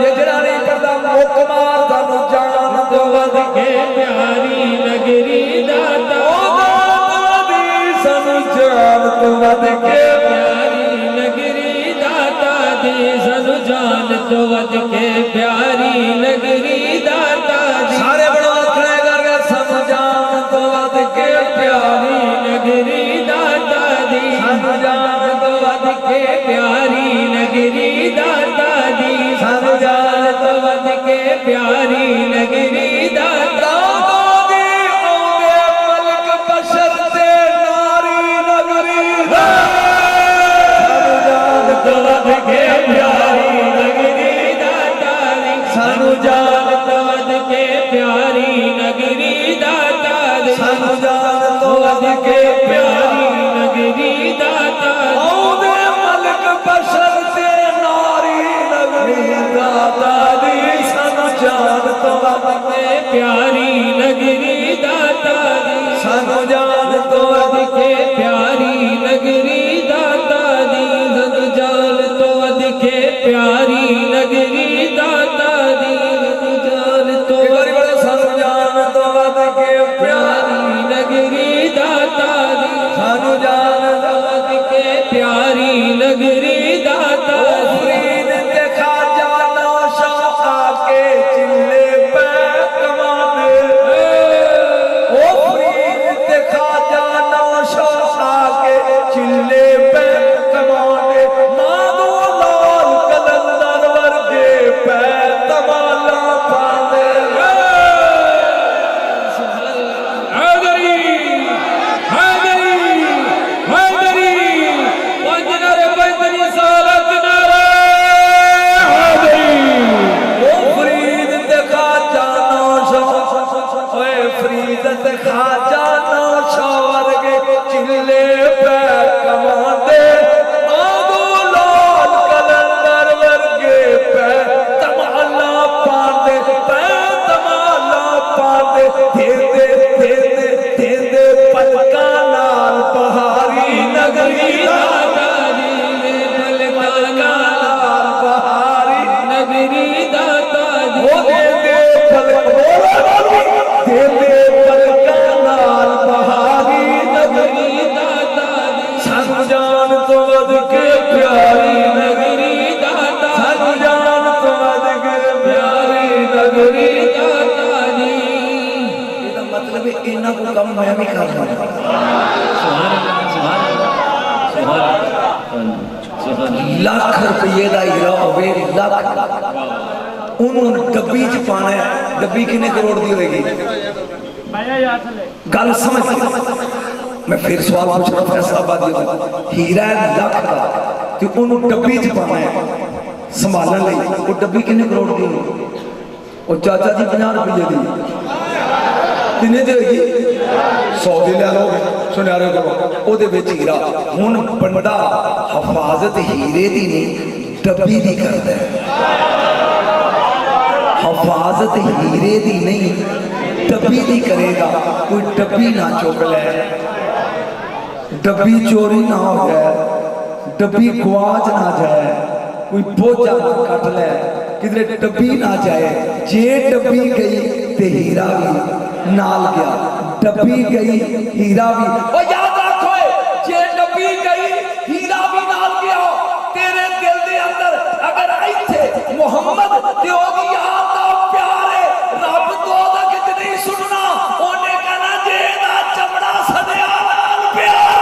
ये जरा नहीं करदा मुक मार सानू जान तो वध के प्यारी नगरी दाता ओ दाता दी सानू जान तो वध के प्यारी नगरी दाता दी सनु जान तो वध के प्यारी नगरी दाता दी सारे बड़ा खड़े करके सानू जान तो वध के प्यारी नगरी दाता दी सानू जान तो वध के प्यारी नगरी दाता दी सानू जान तो वध के प्यारी नगरी दाता दादी औंदे मलक बशर ते नारी नगरी सानू जान तो वध के प्यारी नगरी दाता दी सानू जान तो वध के प्यारी नगरी दाता दी सानू जान तो वध के प्यारी नगरी दाता औंदे मलक बशर ते नारी नगरी दाता दी सानू जान तो वध के प्यारी नगरी दाता दी सानू जान तो वध के प्यारी नगरी दाता दी सनु जान तो वध के प्यारी नगरी दाता दी सनु जान तो बड़ी बड़े सानू जान तो वध के प्यारी प्यारी नगरी दाता दी सानू जान तो वध के प्यारी नगरी दाता दी फरीद ते खाजा नौशा आके चिल्ले पे कमाने ओ फरीद ते खाजा नौशा आके चिल्ले पे कमाने मादो लाल कलंदर वर्गे पे तमाला पाने हैदरी हैदरी हैदरी पंजनरे पंजनी सालत नारे हैदरी ओ फरीद ते खाजा नौशा ओए फरीद ते खाजा नौशा वर्गे चिल्ले पे कमाते मादो लाल कलंदर वर्गे पे तमाला पाते पे तमाला पाते देते देते देते पलका लाल बहारी नगरी दाता दी पलकाना लाल बहारी नगरी दाता दी ओ देते पलका लाल बहारी नगरी दाता दी सानू जान तो वध के प्यारी नगरी दाता सानू जान तो वध के प्यारी नगरी दाता दी ਇਹਦਾ ਮਤਲਬ ਇਹਨਾਂ ਕੋ ਕੰਮ ਮੈਂ ਵੀ ਕਰ ਰਹਾ ਲੱਖ ਰੁਪਏ ਦਾ ਹੀਰਾ ਹੋਵੇ ਲੱਖ ਉਹਨੂੰ ਡੱਬੀ ਚ ਪਾਣਾ ਹੈ ਡੱਬੀ ਕਿੰਨੇ ਕਰੋੜ ਦੀ ਹੋਏਗੀ ਗੱਲ ਸਮਝ मैं फिर सवाल पूछ रहा हूं फैसलाबाद हीरा है लाख का तो ਉਹਨੂੰ ਡੱਬੀ ਚ ਪਾਣਾ ਹੈ संभालने ਲਈ ਉਹ ਡੱਬੀ ਕਿੰਨੇ ਕਰੋੜ ਦੀ ਹੋਣੀ ਉਹ ਚਾਚਾ ਜੀ 50 ਰੁਪਏ ਦੀ ਕਿੰਨੇ ਦੀ ਹੋਏਗੀ 100 ਦੀ ਲੈ ਲਓਗੇ ਸੁਨਿਆਰੇ ਕੋਲ ਉਹਦੇ ਵਿੱਚ ਹੀਰਾ ਹੁਣ ਬੰਦਾ ਹਫਾਜ਼ਤ ਹੀਰੇ ਦੀ ਨਹੀਂ ਡੱਬੀ ਦੀ ਕਰਦਾ ਹੈ हफाजत हीरे दी नहीं डब्बी दी करेगा कोई डब्बी ना चुक ले डब्बी चोरी ना हो जाए डब्बी गुआच ना जाए कोई बोझा ना कट ले किधरे डब्बी ना जाए जे डब्बी गई ते हीरा भी नाल गया डब्बी गई हीरा भी ओ याद रखो जे डब्बी गई हीरा भी नाल गया तेरे दिल दे अंदर मुहम्मद ते ओदी यार दा प्यार है रब तो दा कित नहीं सुनना ओने कहना जे दा चमड़ा सदया नाल प्यार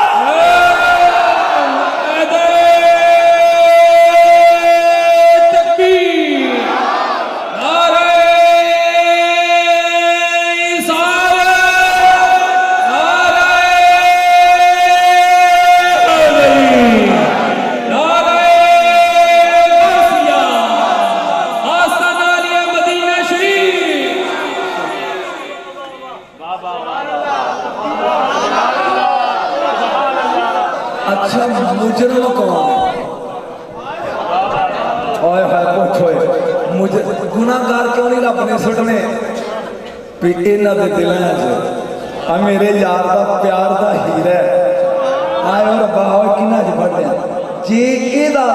अच्छा मुजरम कौन ओए हाय पूछो मुझे गुनाहगार क्यों नहीं रब ने सुटने भी इन्हां दे दिलां च आ मेरे यार दा प्यार दा हीरा आए और रब्बा होए किन्ना च बढ़िया जे एदा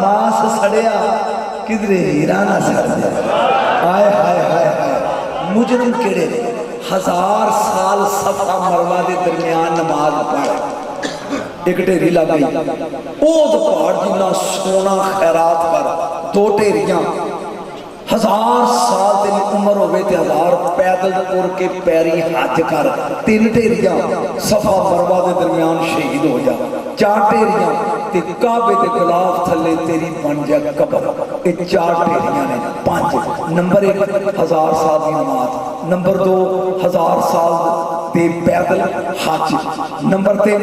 मास सड़िया किधरे हीरा ना सड़दे आए हाय हाय हाय मुजरम केड़े 1000 साल सफा मरवा दे दरमियान नमाज पढ़ एक ढेरी लग गई ओद पहाड़ जिन्ना सोना खैरात पर 2 ढेरियां 1000 साल तेरी उम्र होवे ते 1000 पैदल तुर के पैरी हज कर 3 ढेरियां सफा मरवा दे दरमियान शहीद हो जा 4 ढेरियां ते काबे दे गुलाफ थले तेरी बन जा कब्र ये 4 ढेरियां ने 5 नंबर 1 1000 साल दी नमाज नंबर 2 1000 साल ते पैदल हज नंबर 3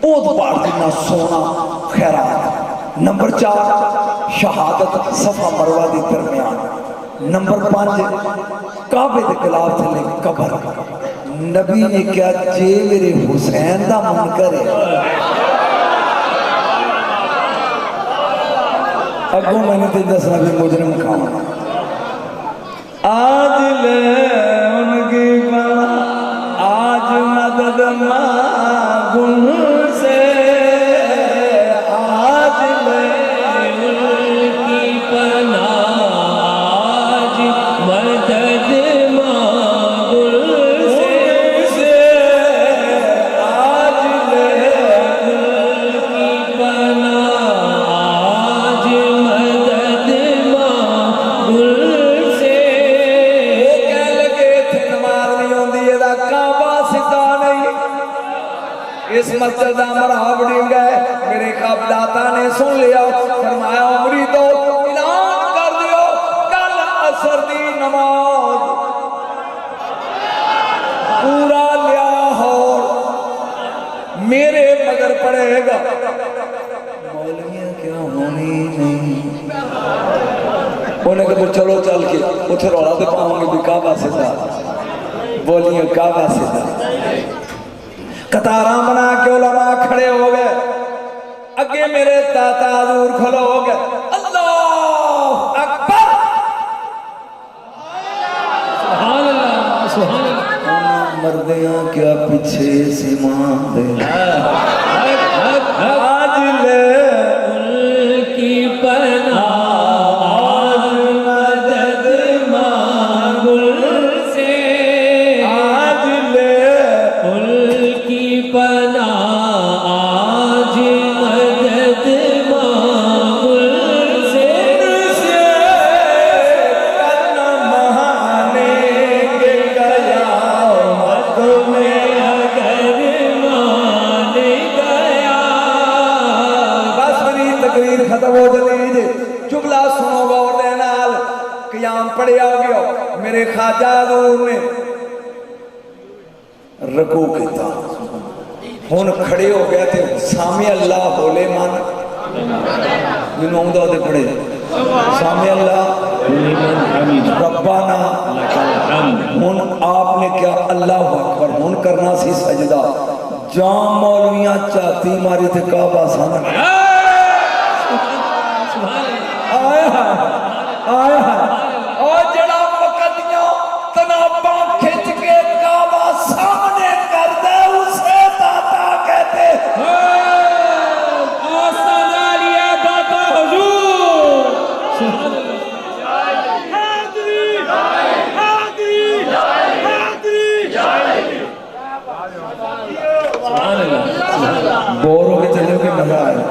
ओद पहाड़ जिन्ना सोना खैरात नंबर 4 शहादत सफा मरवा के दरमियान नंबर 5 काबे के खिलाफ थले कब्र नबी ने क्या जे मेरे हुसैन का मन करे अगों मैंने तो दसना भी मुजरम खाना आज ले उनकी बना आज मदद मांगूं से आज ले उनकी पनाह आज मदद मांगूं से आज ले उनकी पनाह आज मदद मांगूं से वो कह लगे थे नमाज नहीं होंदी एदा काबा सीधा नहीं इस मस्जिद का मरहब डिंग है मेरे खाब दाता ने सुन लिया फरमाया मुरीदो ऐलान कर दियो कल असर दी नमाज पूरा लाहौर मेरे मगर पड़ेगा मौलवियां क्या होनी नहीं उन्हें कहा चलो चल के उथे रौला तो पाओगे भी काबा सीधा बोलिए काबा सीधा कतारा बना के उलमा खड़े हो गए अगे मेरे दाता हजूर खलो हो गए अल्लाह अकबर सुभान अल्लाह सुभान अल्लाह मर्दियां क्या पीछे सीमा दे आज ले उनकी पनाह आज मदद मांगूं से आज ले उनकी पनाह आज मदद मांगूं से करना महाने के कयामत में अगर मान गया बस मेरी तकरीर खत्म हो जाती जी जुमला सुनो गौर दे नाल कयाम पढ़िया हो गया मेरे खाजा हजूर ने रकू किया हुन खड़े हो गया थे सामे अल्लाह बोले मन जिन्हों आउंदा ओदे पढ़े सामे अल्लाह रब्बाना हुन आपने क्या अल्लाह अकबर हुन करना सी सजदा जाम मौलवियां चाती मारी थे काबा सामने आया आया और जड़ा मकदियां तनाबा खिंच के काबा सामने कर दे उसे दाता कहते आस्तान आलिया दाता हुजूर सुभान अल्लाह बोर हो के चले के मजा आया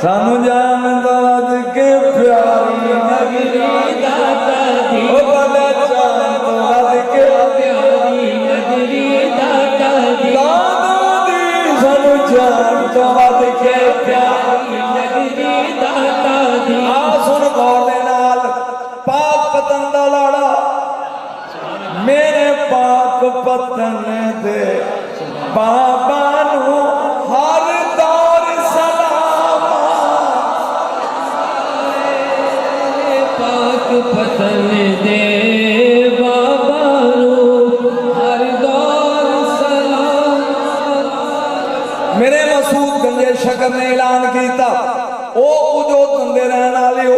सानू जान दाद के प्यारी नगरी दाता दी ओ बड़ा जान दाद के प्यारी नगरी दाता दी दादा दी सानू जान दाद के प्यारी नगरी दाता दी आ सुन गौर दे नाल पाक पतन दा लाड़ा मेरे पाक पतन दे बाबा नू हर दौर सलाम पाक पतन दे बाबा रू हर दौर सलाम मेरे मसूद गंजे शकर ने ऐलान किया ओ उजो दंदे रहने वाले हो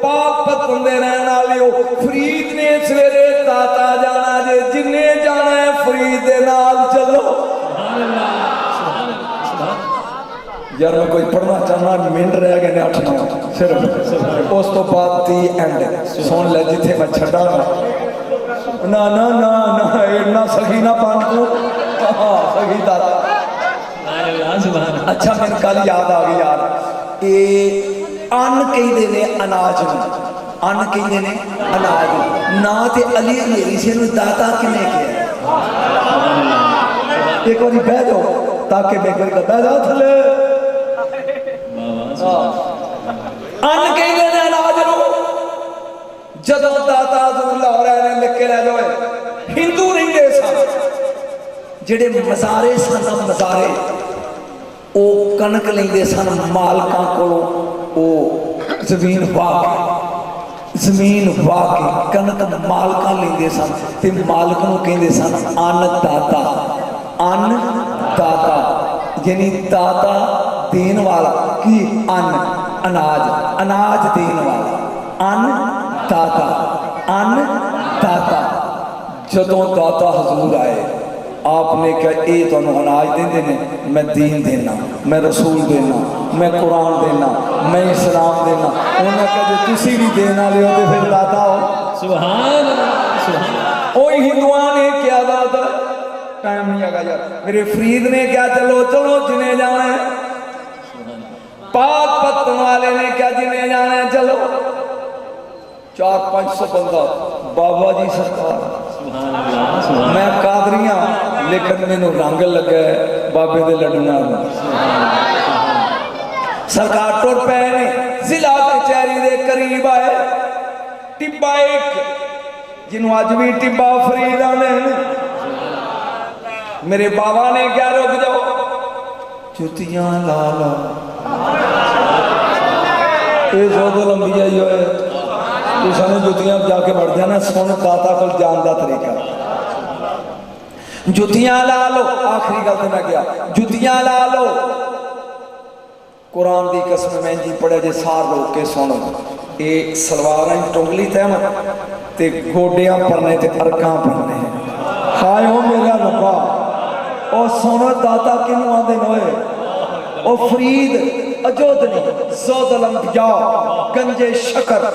पाक पतन दे रहने वाले हो फरीद ने सवेरे दाता जाना जे जिन्ने जाना है फरीद दे नाल चलो यार मैं कोई पढ़ना चाहना मिनट रह गए ने 8-9 सिर्फ उस तो बाद दी एंड सुन ले जिथे मैं छड़ा ना ना ना ना इतना सखी ना पान तू हाँ सखी दाता अच्छा मैंने कल याद आ गई यार ये अन्न कहते ने अनाज में अन्न कहते ने अनाज ना ते अली मेरी से दाता किने किया एक बार बह जाओ ताकि मैं कोई बह जाओ थले अन्न कहते ने अनाज नु जदों दाता हजूर लाहौर आए ने लिख के ले जाओ हिंदू रहिंदे सन जेड़े मज़ारे सन मज़ारे ओ कनक लेंदे सन मालकां कोलों ओ जमीन वाह के कनक मालकां लेंदे सन ते मालक नूं कहंदे सन अन्नदाता अन्नदाता यानी दाता देन वाला की अन्न अनाज अनाज देन वाला अन्नदाता जदों दाता हजूर आए आपने कहा ये तुहानू अनाज देंदे ने मैं दीन देना मैं रसूल देना मैं कुरान देना मैं इस्लाम देना उन्हें कहा जे तुसी भी देना लियो तो फिर दाता हो सुभान अल्लाह ओही हिंदुआ ने क्या दाता टाइम नहीं आगा यार मेरे फरीद ने क्या चलो चलो जिन्हें जाना है पाक पत्तन वाले ने क्या जिन्हें जाना है चलो 400-500 बंदा बाबा जी सरकार मैं कादरियां लेकिन मैनू रंग लगे बाबे दे लड्डू नाल सरकार टुर पे ने जिला कचहरी दे करीब आए टिब्बा एक जिन्हों अज भी टिब्बा फरीद आने मेरे बाबा ने क्या रुक जाओ जुतियां ला लो ये जो लंबी आई हो सानू जुतियां जाके बढ़ जाना सुन दाता को जान का तरीका जुतियां ला लो आखिरी गल तो मैं गया जुतियां ला लो कुरान की कसम मैं जी पढ़े जे सार लोग के सुन ये सलवार टुंगली तहमत ते गोडियां परने ते अरकां परने हाय ओ मेरा रब्बा ओ सुन दाता किनू आंदे होए ओ फरीद अजोदनी ज़ौदल अंबिया गंजे शकर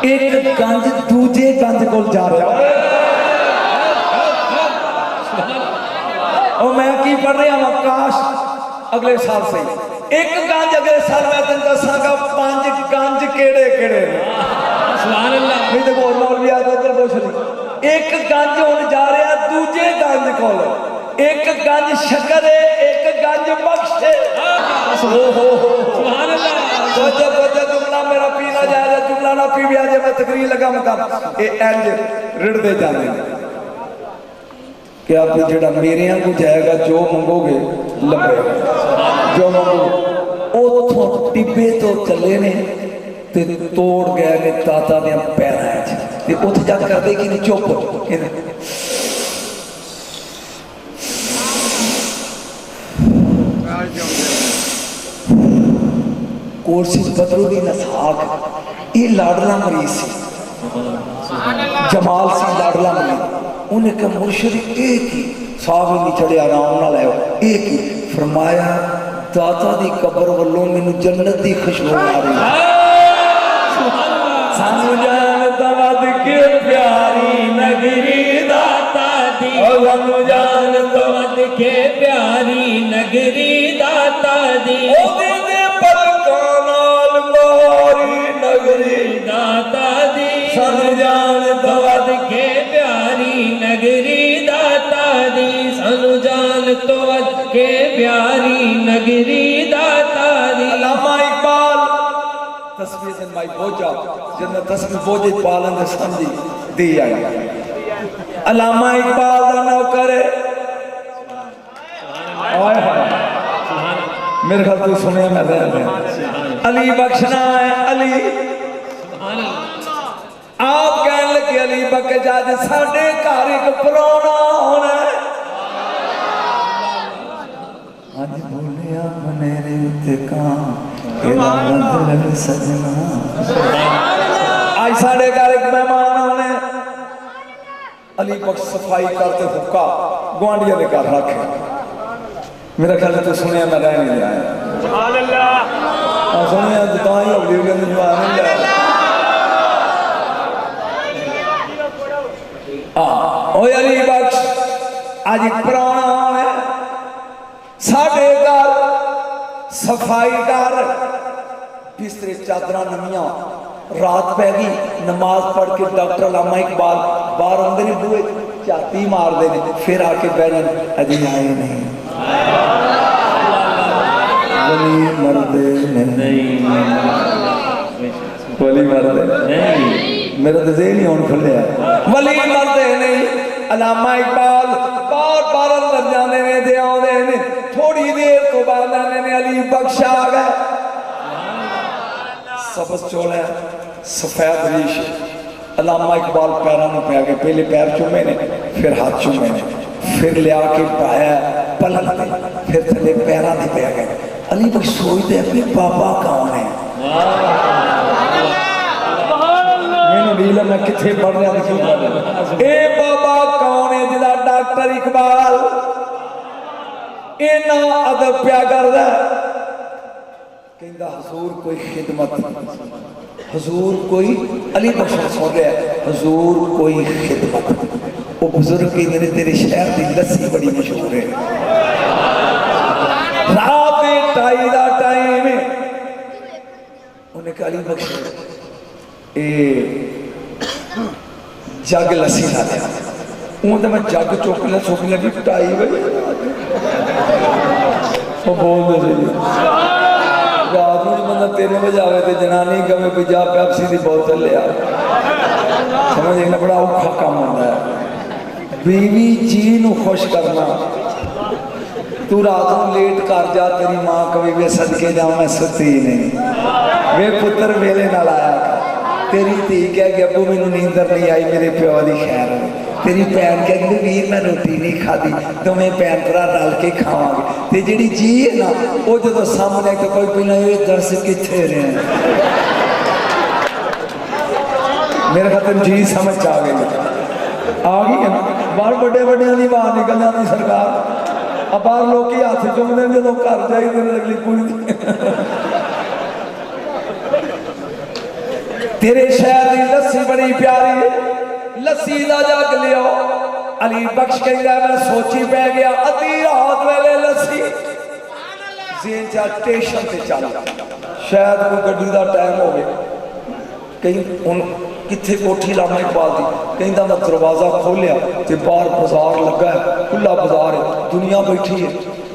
एक गंज दूजे गंज को जा रहा और मैं की पढ़ रहा हूं काश अगले साल से एक गंज अगले साल मैं तेन दसांगा 5 गंज केड़े केड़े सुभान अल्लाह नहीं तो और मौलवी आ उधर पूछ ली एक गंज होने जा रहा दूजे गंज को एक गंज शकर है एक गंज बख्श है सुभान अल्लाह जुमला मेरा पीना जाए जुमला ना पी बिया मैं तकरीर लगा मकाम ये इंज रिड़ते जाते कि आप जेड़ा मेरे को जाएगा जो मंगोगे लभेगा जो मंगो उथों टिब्बे तो चले ने ते तोड़ गए ने दाता दे पैरां च ते उत्थे जा करदे कि नहीं चुप कोर्सिस बदरुद्दी नसाक ये लाडला मरीज सी जमाल सी लाडला मरीज उन्हें कहा मुर्शिद एक ही साहब नहीं चढ़े आराम ना लाओ एक ही फरमाया दाता दी कब्र वालों मैनू जन्नत दी खुशबू आ रही सानू जान दवद के प्यारी नगरी दाता दी सानू जान दवद के प्यारी नगरी दाता दी दिखे प्यारी नगरी दाता दी। अल्लामा इकबाल तस्वीर से माई बोझा जिन्ना तस्वीर बोझे पालन दे समझी दी आई। अल्लामा इकबाल दा नौकर है आए हाय मेरे ख्याल तू सुने मैं अली बख्शना है अली आप कहन लगे अली बख जज साडे घर एक परौना होना है। आज बोलिया मनेरे उत्ते कां तेरा बदल सजना। आज साडे घर एक मेहमान आने अली बख्श सफाई करते हुक्का गुआंढिया ने घर रखे। मेरा ख्याल तू सुनिया मैं रह नहीं आया सुनिया तो ही होगी अली बख्श आज एक पुराना है साढ़े घर सफाई कर बिस्तरे चादर नमिया रात पै गई नमाज पढ़ के डॉक्टर अल्लामा इकबाल बाहर आते ने बूहे झाती मारते हैं फिर आके बह जाते अजी आए नहीं वली मरदे नहीं वली मरदे मेरा तो ज़हन ही होने खुले वली मरदे नहीं। अल्लामा इकबाल बार बार अंदर जाने ने दे आते ने थोड़ी देर तो बाद आने ने अली बख्श आ गए सबस चोल है सफेद रीश। अल्लामा इकबाल पैरों में पै गए पहले पैर चूमे ने फिर हाथ चूमे ने फिर लिया के पाया पलक पे फिर थले पैरों से पै गए। अली बख्श सोचते अपने बाबा कौन है मैंने नील मैं किथे पढ़ रहा क्यों पढ़ रहा ए बाबा कौन है जिदा डॉक्टर इकबाल इना अदब प्या करदा कहंदा हुजूर कोई खिदमत हुजूर कोई अली बख्श सुन रहा हुजूर कोई खिदमत वो बुजुर्ग कहते हैं तेरे शहर की लस्सी बड़ी मशहूर है रात ढाई का टाइम उन्हें अली बख्श जग लस्सी ला लिया हूँ तो मैं जग चुक लगी ढाई बजे बोलते रात में बंदा 3 बजे आवे तो जनानी कवे भी जा पेप्सी की बोतल लिया समझ ना बड़ा औखा काम होता है बीवी जी नू खुश करना। तू रात को लेट कर जा तेरी मां कभी वे सदके जा मैं सुती नहीं वे पुत्र वेले नाल आया तेरी धी कह गया अबू मैनू नींदर नहीं आई मेरे प्यो की खैर हो। तेरी भैन कहती वीर मैं रोटी नहीं खाधी तो मैं भैन भरा रल के खावांगे ते जिहड़ी जी है ना वो जो सामने तो कोई पहला ये दर्श किथे रहे मेरे खाते जी समझ आ गई है बाहर बड़े बड़िया की आवाज निकल जाती सरकार अब बाहर लोग हाथ चुमते जो घर चाहिए अगली कुड़ी तेरे शहर की लस्सी बड़ी प्यारी लस्सी का जग लियो। अली बख्श कहता मैं सोची पै गया अद्धी रात वेले लस्सी स्टेशन से चल शायद कोई गड्डी का टाइम हो गया कहीं हूँ कितने कोठी अल्लामा इकबाल की कहता मैं दरवाजा खोलिया तो बाहर बाजार लगा है खुला बाजार है दुनिया बैठी है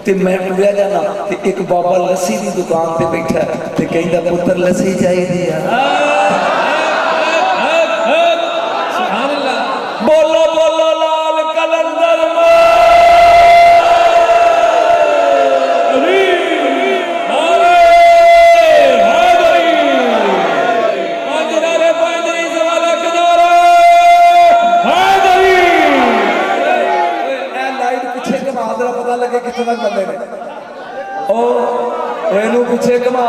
तो मैं टुरिया जाना तो एक बाबा लस्सी की दुकान पर बैठा है तो कहता पुत्र लस्सी चाहिए बोलो बोलो लाल कलंदर पता लगे कितने तक बंदे ने पीछे घुमा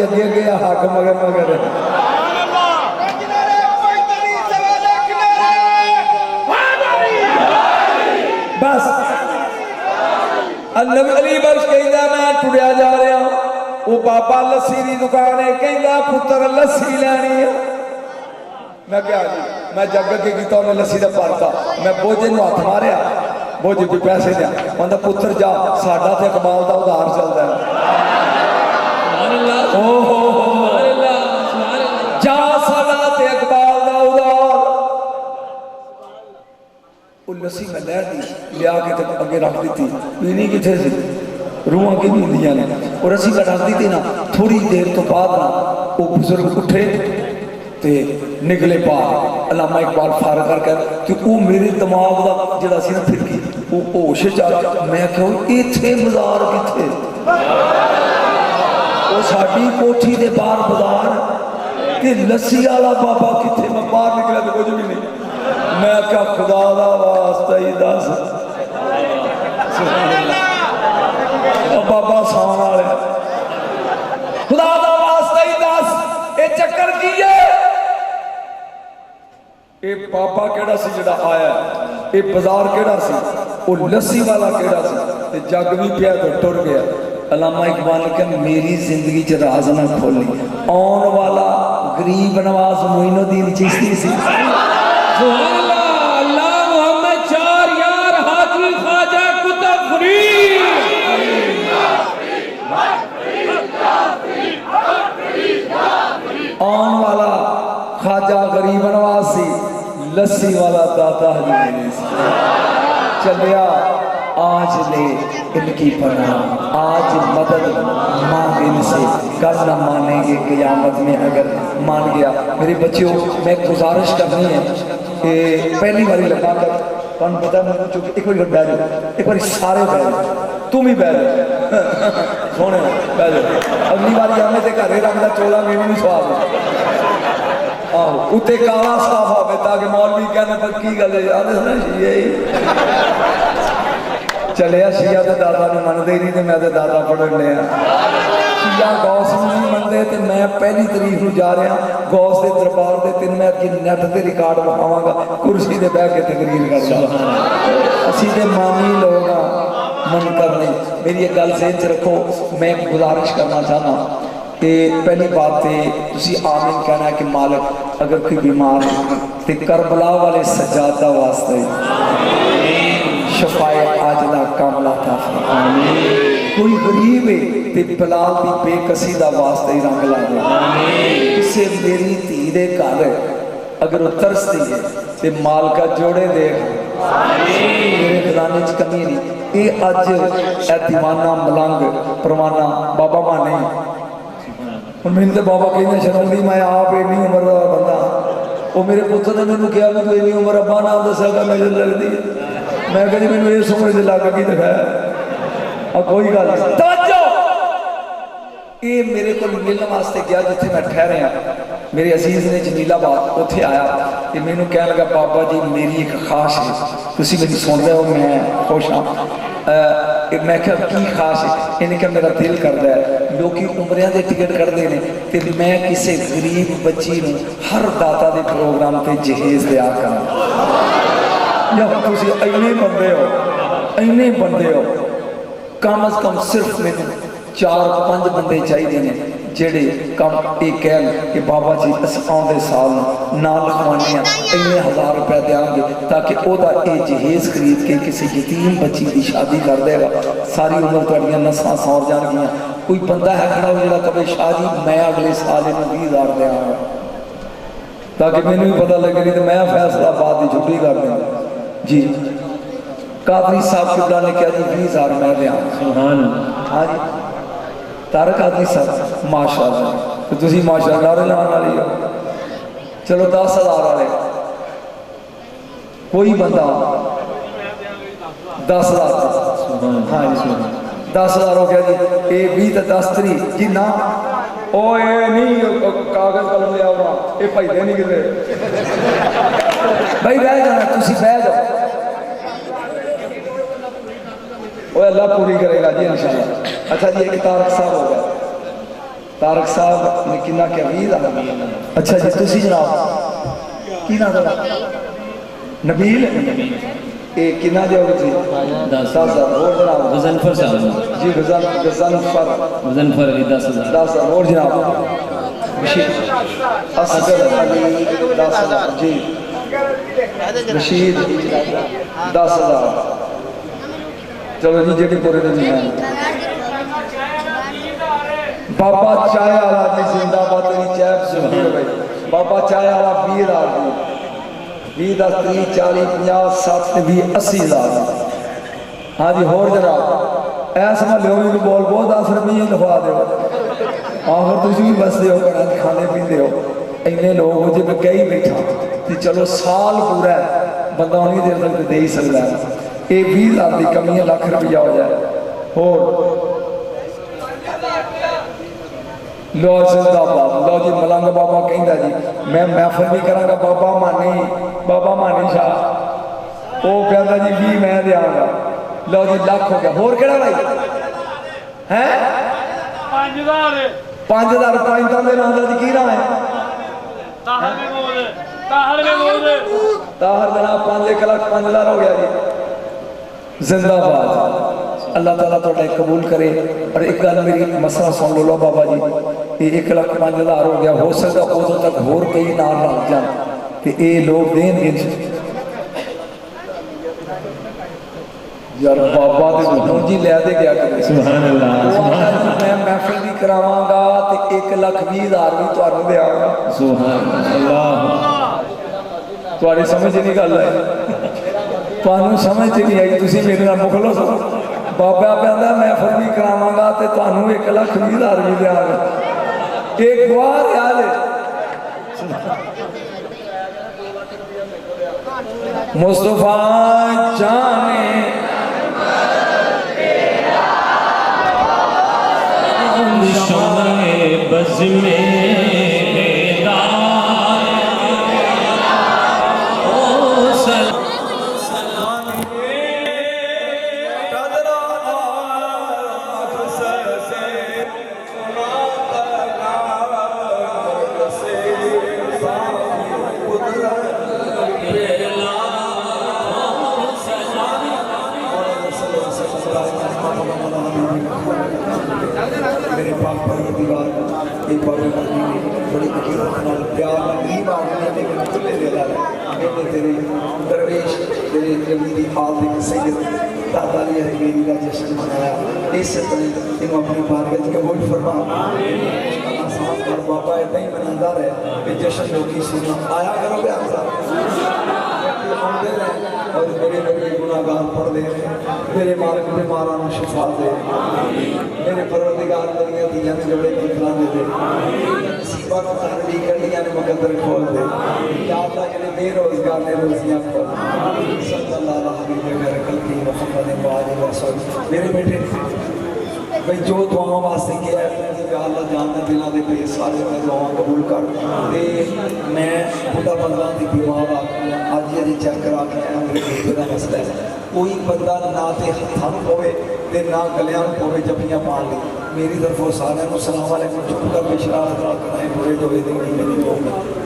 अगे अगे हाक मगर मगर अली बख्श कहता मैं टुरिया जा रहा वो बाबा लस्सी की दुकान है कहता पुत्र लस्सी लैनी है मैं क्या जी मैं जग के किया उन्हें लस्सी का भरता मैं बोझे को हथ मारिया बोझे भी पैसे दिया कहता पुत्र जा साडा तो इकबाल का उधार चलता है जा साडा ते इकबाल का उधार लस्सी मैं लह दी लिया के अगे रख दी पीनी कितने से रूहां की नींदियां ने और असी रख दी थी ना थोड़ी देर तो बाद ना वो बुजुर्ग उठे ते निकले बाहर अलामा इकबाल फार करके कि वो मेरे दिमाग का जरा सी ना फिरकी वो होश च मैं क्यों इत्थे बाजार किथे वो साडी कोठी दे बाहर बाजार कि लस्सी वाला बाबा किथे मैं बाहर निकला तो कुछ भी नहीं मैं क्या खुदा दा वास्ता ही दस बाबा सौन वाले खुदा दा वास्ता ही दस ये चक्कर की है ये बाबा केड़ा सी जिहड़ा आया ये बाजार केड़ा सी वो लस्सी वाला केड़ा सी ते जग भी पिया तो टुर गया अलामा इकबाल के मेरी जिंदगी च राज ना खोली आने वाला गरीब नवाज मोइनुद्दीन चिश्ती सी आने वाला ख्वाजा गरीब नवाज सी लस्सी वाला दाता हजूरी चलिया आज ले इनकी पनाह आज मदद मांग इनसे कल न मानेंगे क़यामत में अगर मान गया मेरे बच्चों मैं गुजारिश करनी है कि पहली बारी लगा कर तुम पता मैं चुप एक बार बह जाओ एक बार सारे बह जाओ तुम ही बह जाओ सोने बह जाओ अगली बारी आने से घरे रखना चोला मेनू नहीं स्वाद आहो उत्ते काला साफ हो ताकि मौलवी कहने पक्की गल यही चले शिया तो दादा ने मनते ही नहीं तो मैं तो दादा पढ़न लिया शिया गौस नहीं मनते तो मैं पहली तारीख को जा रहा गौस के दरबार के तीन मैं अगे नैट से रिकॉर्ड विखावागा कुर्सी से बह के तकरीर कर असी तो मामी लोग हाँ मन करने मेरी एक गल सेहत रखो मैं गुजारिश करना चाहना कि पहली बात तो आमीन कहना है कि मालिक अगर कोई बीमार है तो करबला वाले सजादा वास्ते शफाए आजला कामला था कोई गरीब है तो बिलाल की बेकसी का वास्ते ही रंग ला दे किसी मेरी धी दे घर अगर वो तरसती है तो मालका जोड़े देख मेरे खजाने च कमी नहीं ये अज ए दीवाना मलंग परवाना बाबा माने हूँ मैंने तो बाबा कहना शर्मी मैं आप इन्नी उम्र का बंदा वो मेरे पुत्र ने मैंने कहा भी तू इन्नी उम्र अब्बा नाम दसेगा मेरे लगती है मैं कहती मैंने इस उम्र से लग की दिखाया कोई गल ये मेरे को मिलने वास्ते गया जिथे मैं ठहरे हाँ मेरे अजीज ने जमीलाबाद उत्थे आया तो मैंने कह लगा बाबा जी मेरी एक खास है तुम मेरी सुन रहे हो मैं खुश हाँ मैं क्या की खास है इन्हें क्या मेरा दिल करता है लोग उम्रिया के टिकट करते हैं तो मैं किसी गरीब बच्ची को हर दाता के प्रोग्राम पर जहेज दिया करा या तुम इन्ने बंदे हो कम अज कम सिर्फ मैंने 4-5 बंदे चाहिए ने जेड़े कम ये कह कि बाबा जी अस आउंदे साल ना लिखवाने इन्ने 1000 रुपया देंगे ताकि वह जहेज खरीद के किसी यतीम बच्ची की शादी कर देगा सारी उम्र थोड़ियां नस्सां सौर जाएगियां कोई बंदा है खड़ा जो कहे शाह जी मैं अगले साल इन्हें 20,000 देंगा ताकि मैंने भी पता लगे नहीं तो मैं फैसलाबाद की छुट्टी कर देंगे जी कादरी साहब किबला ने कहा जी 20,000 मैं दें हाँ जी तारक आदमी साहब माशाअल्लाह तो तुम माशाअल्लाह लाने वाली हो चलो 10,000 वाले कोई बंदा 10,000 हाँ जी 10,000 हो गया जी ये 20 तो 10 3 जी ना ओ ये नहीं कागज कलम ले आओ ये भाईदे नहीं किते भाई बह जाना तुम बह जाओ वो अल्लाह पूरी करेगा जी इंशाल्लाह अच्छा जी एक तारक साहब हो गया तारक साहब ने कितना क्या 20,000 अच्छा जी तुम जनाब की ना था नबील ये कितना दियोगे जी? 10,000 और जनाब गजनफर साहब जी गजनफर अली 10,000 10,000 और जनाब असगर अली 10,000 जी रशीद 10,000 चलो जी जेडी पूरे दिन बाबा चाय वाला जी जिंदाबाद तेरी चैप सुनी भाई बाबा चाय वाला 20,000 जी 20 10 30 40 50 60 20 80,000 हाँ जी होर जनाब ऐसा मैं लियो भी बोल बहुत 10 रुपये लिखवा दो आखिर तुम भी बसते हो घर खाने पीते हो इन्ने लोग हो जो मैं कही बैठा तो चलो साल पूरा है बंदा उन्नी देर तक दे ही सकता है ये 20,000 की कमी है लाख रुपया हो जाए होर लो जिंदाबाद लो जी मलंग बाबा कहता जी मैं महफल भी करांगा बाबा मानी शाह वो कहता जी 20 मैं देंगा लो जी लाख हो गया होर केड़ा भाई है 5,000 5 दे नाम दा जी की नाम है ताहर जनाब 5 लाख 5,000 हो गया जी जिंदाबाद अल्लाह ताला तो कबूल करे और एक गल मेरी मसला सुन लो बाबा जी ये 1,05,000 हो गया हो सकता उदों तक होर कई नाम लग जाए तो ये लोग देंगे यार बाबा तो जी लै दे गया सुभान अल्लाह मैं महफिल भी करावांगा तो 1,20,000 भी तुहानू देआंगा सुभान अल्लाह तुहाडी समझ नहीं गल है तुहानू समझ नहीं आई तुसी मेरे नाल मुख लो बाबा कहता महफिल भी करावांगा तो तुहानू 1,20,000 भी देआंगा एक गवाह याद है मुस्तफा जाने शाने बज़ में मेरे पास परवरदिगार एक बड़ी प्यार नहीं बांटने लेकिन खुले दे रहा है तेरे दरवेश तेरे जमीनी हाल के सैयद दादा अली हरीमेरी का जश्न मनाया इस तरह इन अपनी बारगत के वोट फरमा बाबा इतना ही मनाता रहे कि जश्न लोग सुनना आया करोगे आप और मेरे बड़े गुनाहगार पढ़ दे मेरे मालिक बीमारा में शिफा दे मेरे परवरदिगार मेरी दियां में जबड़े बदला दे मुसीबत तहरी गड्डियां में मुकद्दर खोल दे या अल्लाह जेने बेरोजगार ने रोजियां खोल सल्लल्लाहु अलैहि वसल्लम मुहम्मद मेरे बेटे भाई जो दुआओं वास्ते किया है अल्लाह जानना दिलों के पे सारे मैं दुआ कबूल कर ते मैं बुढ़ा बंदा की बीमार आज ही चेक करा के आया मेरे बेटे का मसला है कोई बंदा ना तो हथां पवे ते ना गलियां पवे जपियां पान ली मेरी तरफों सारे को सलाम वालेकुम चुप कर के शरारत कराए बुरे जो मेरी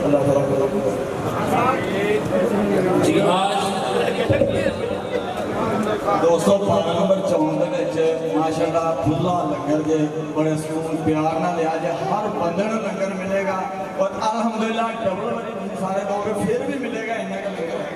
अल्लाह ताला दोस्तों पारा नंबर 54 माशाअल्लाह खुला लंगर जे बड़े सुकून प्यार ना लिया जे हर बंदे को लंगर मिलेगा और अल्हम्दुलिल्लाह डबल सारे लोग फिर भी मिलेगा इन्ना का लंगर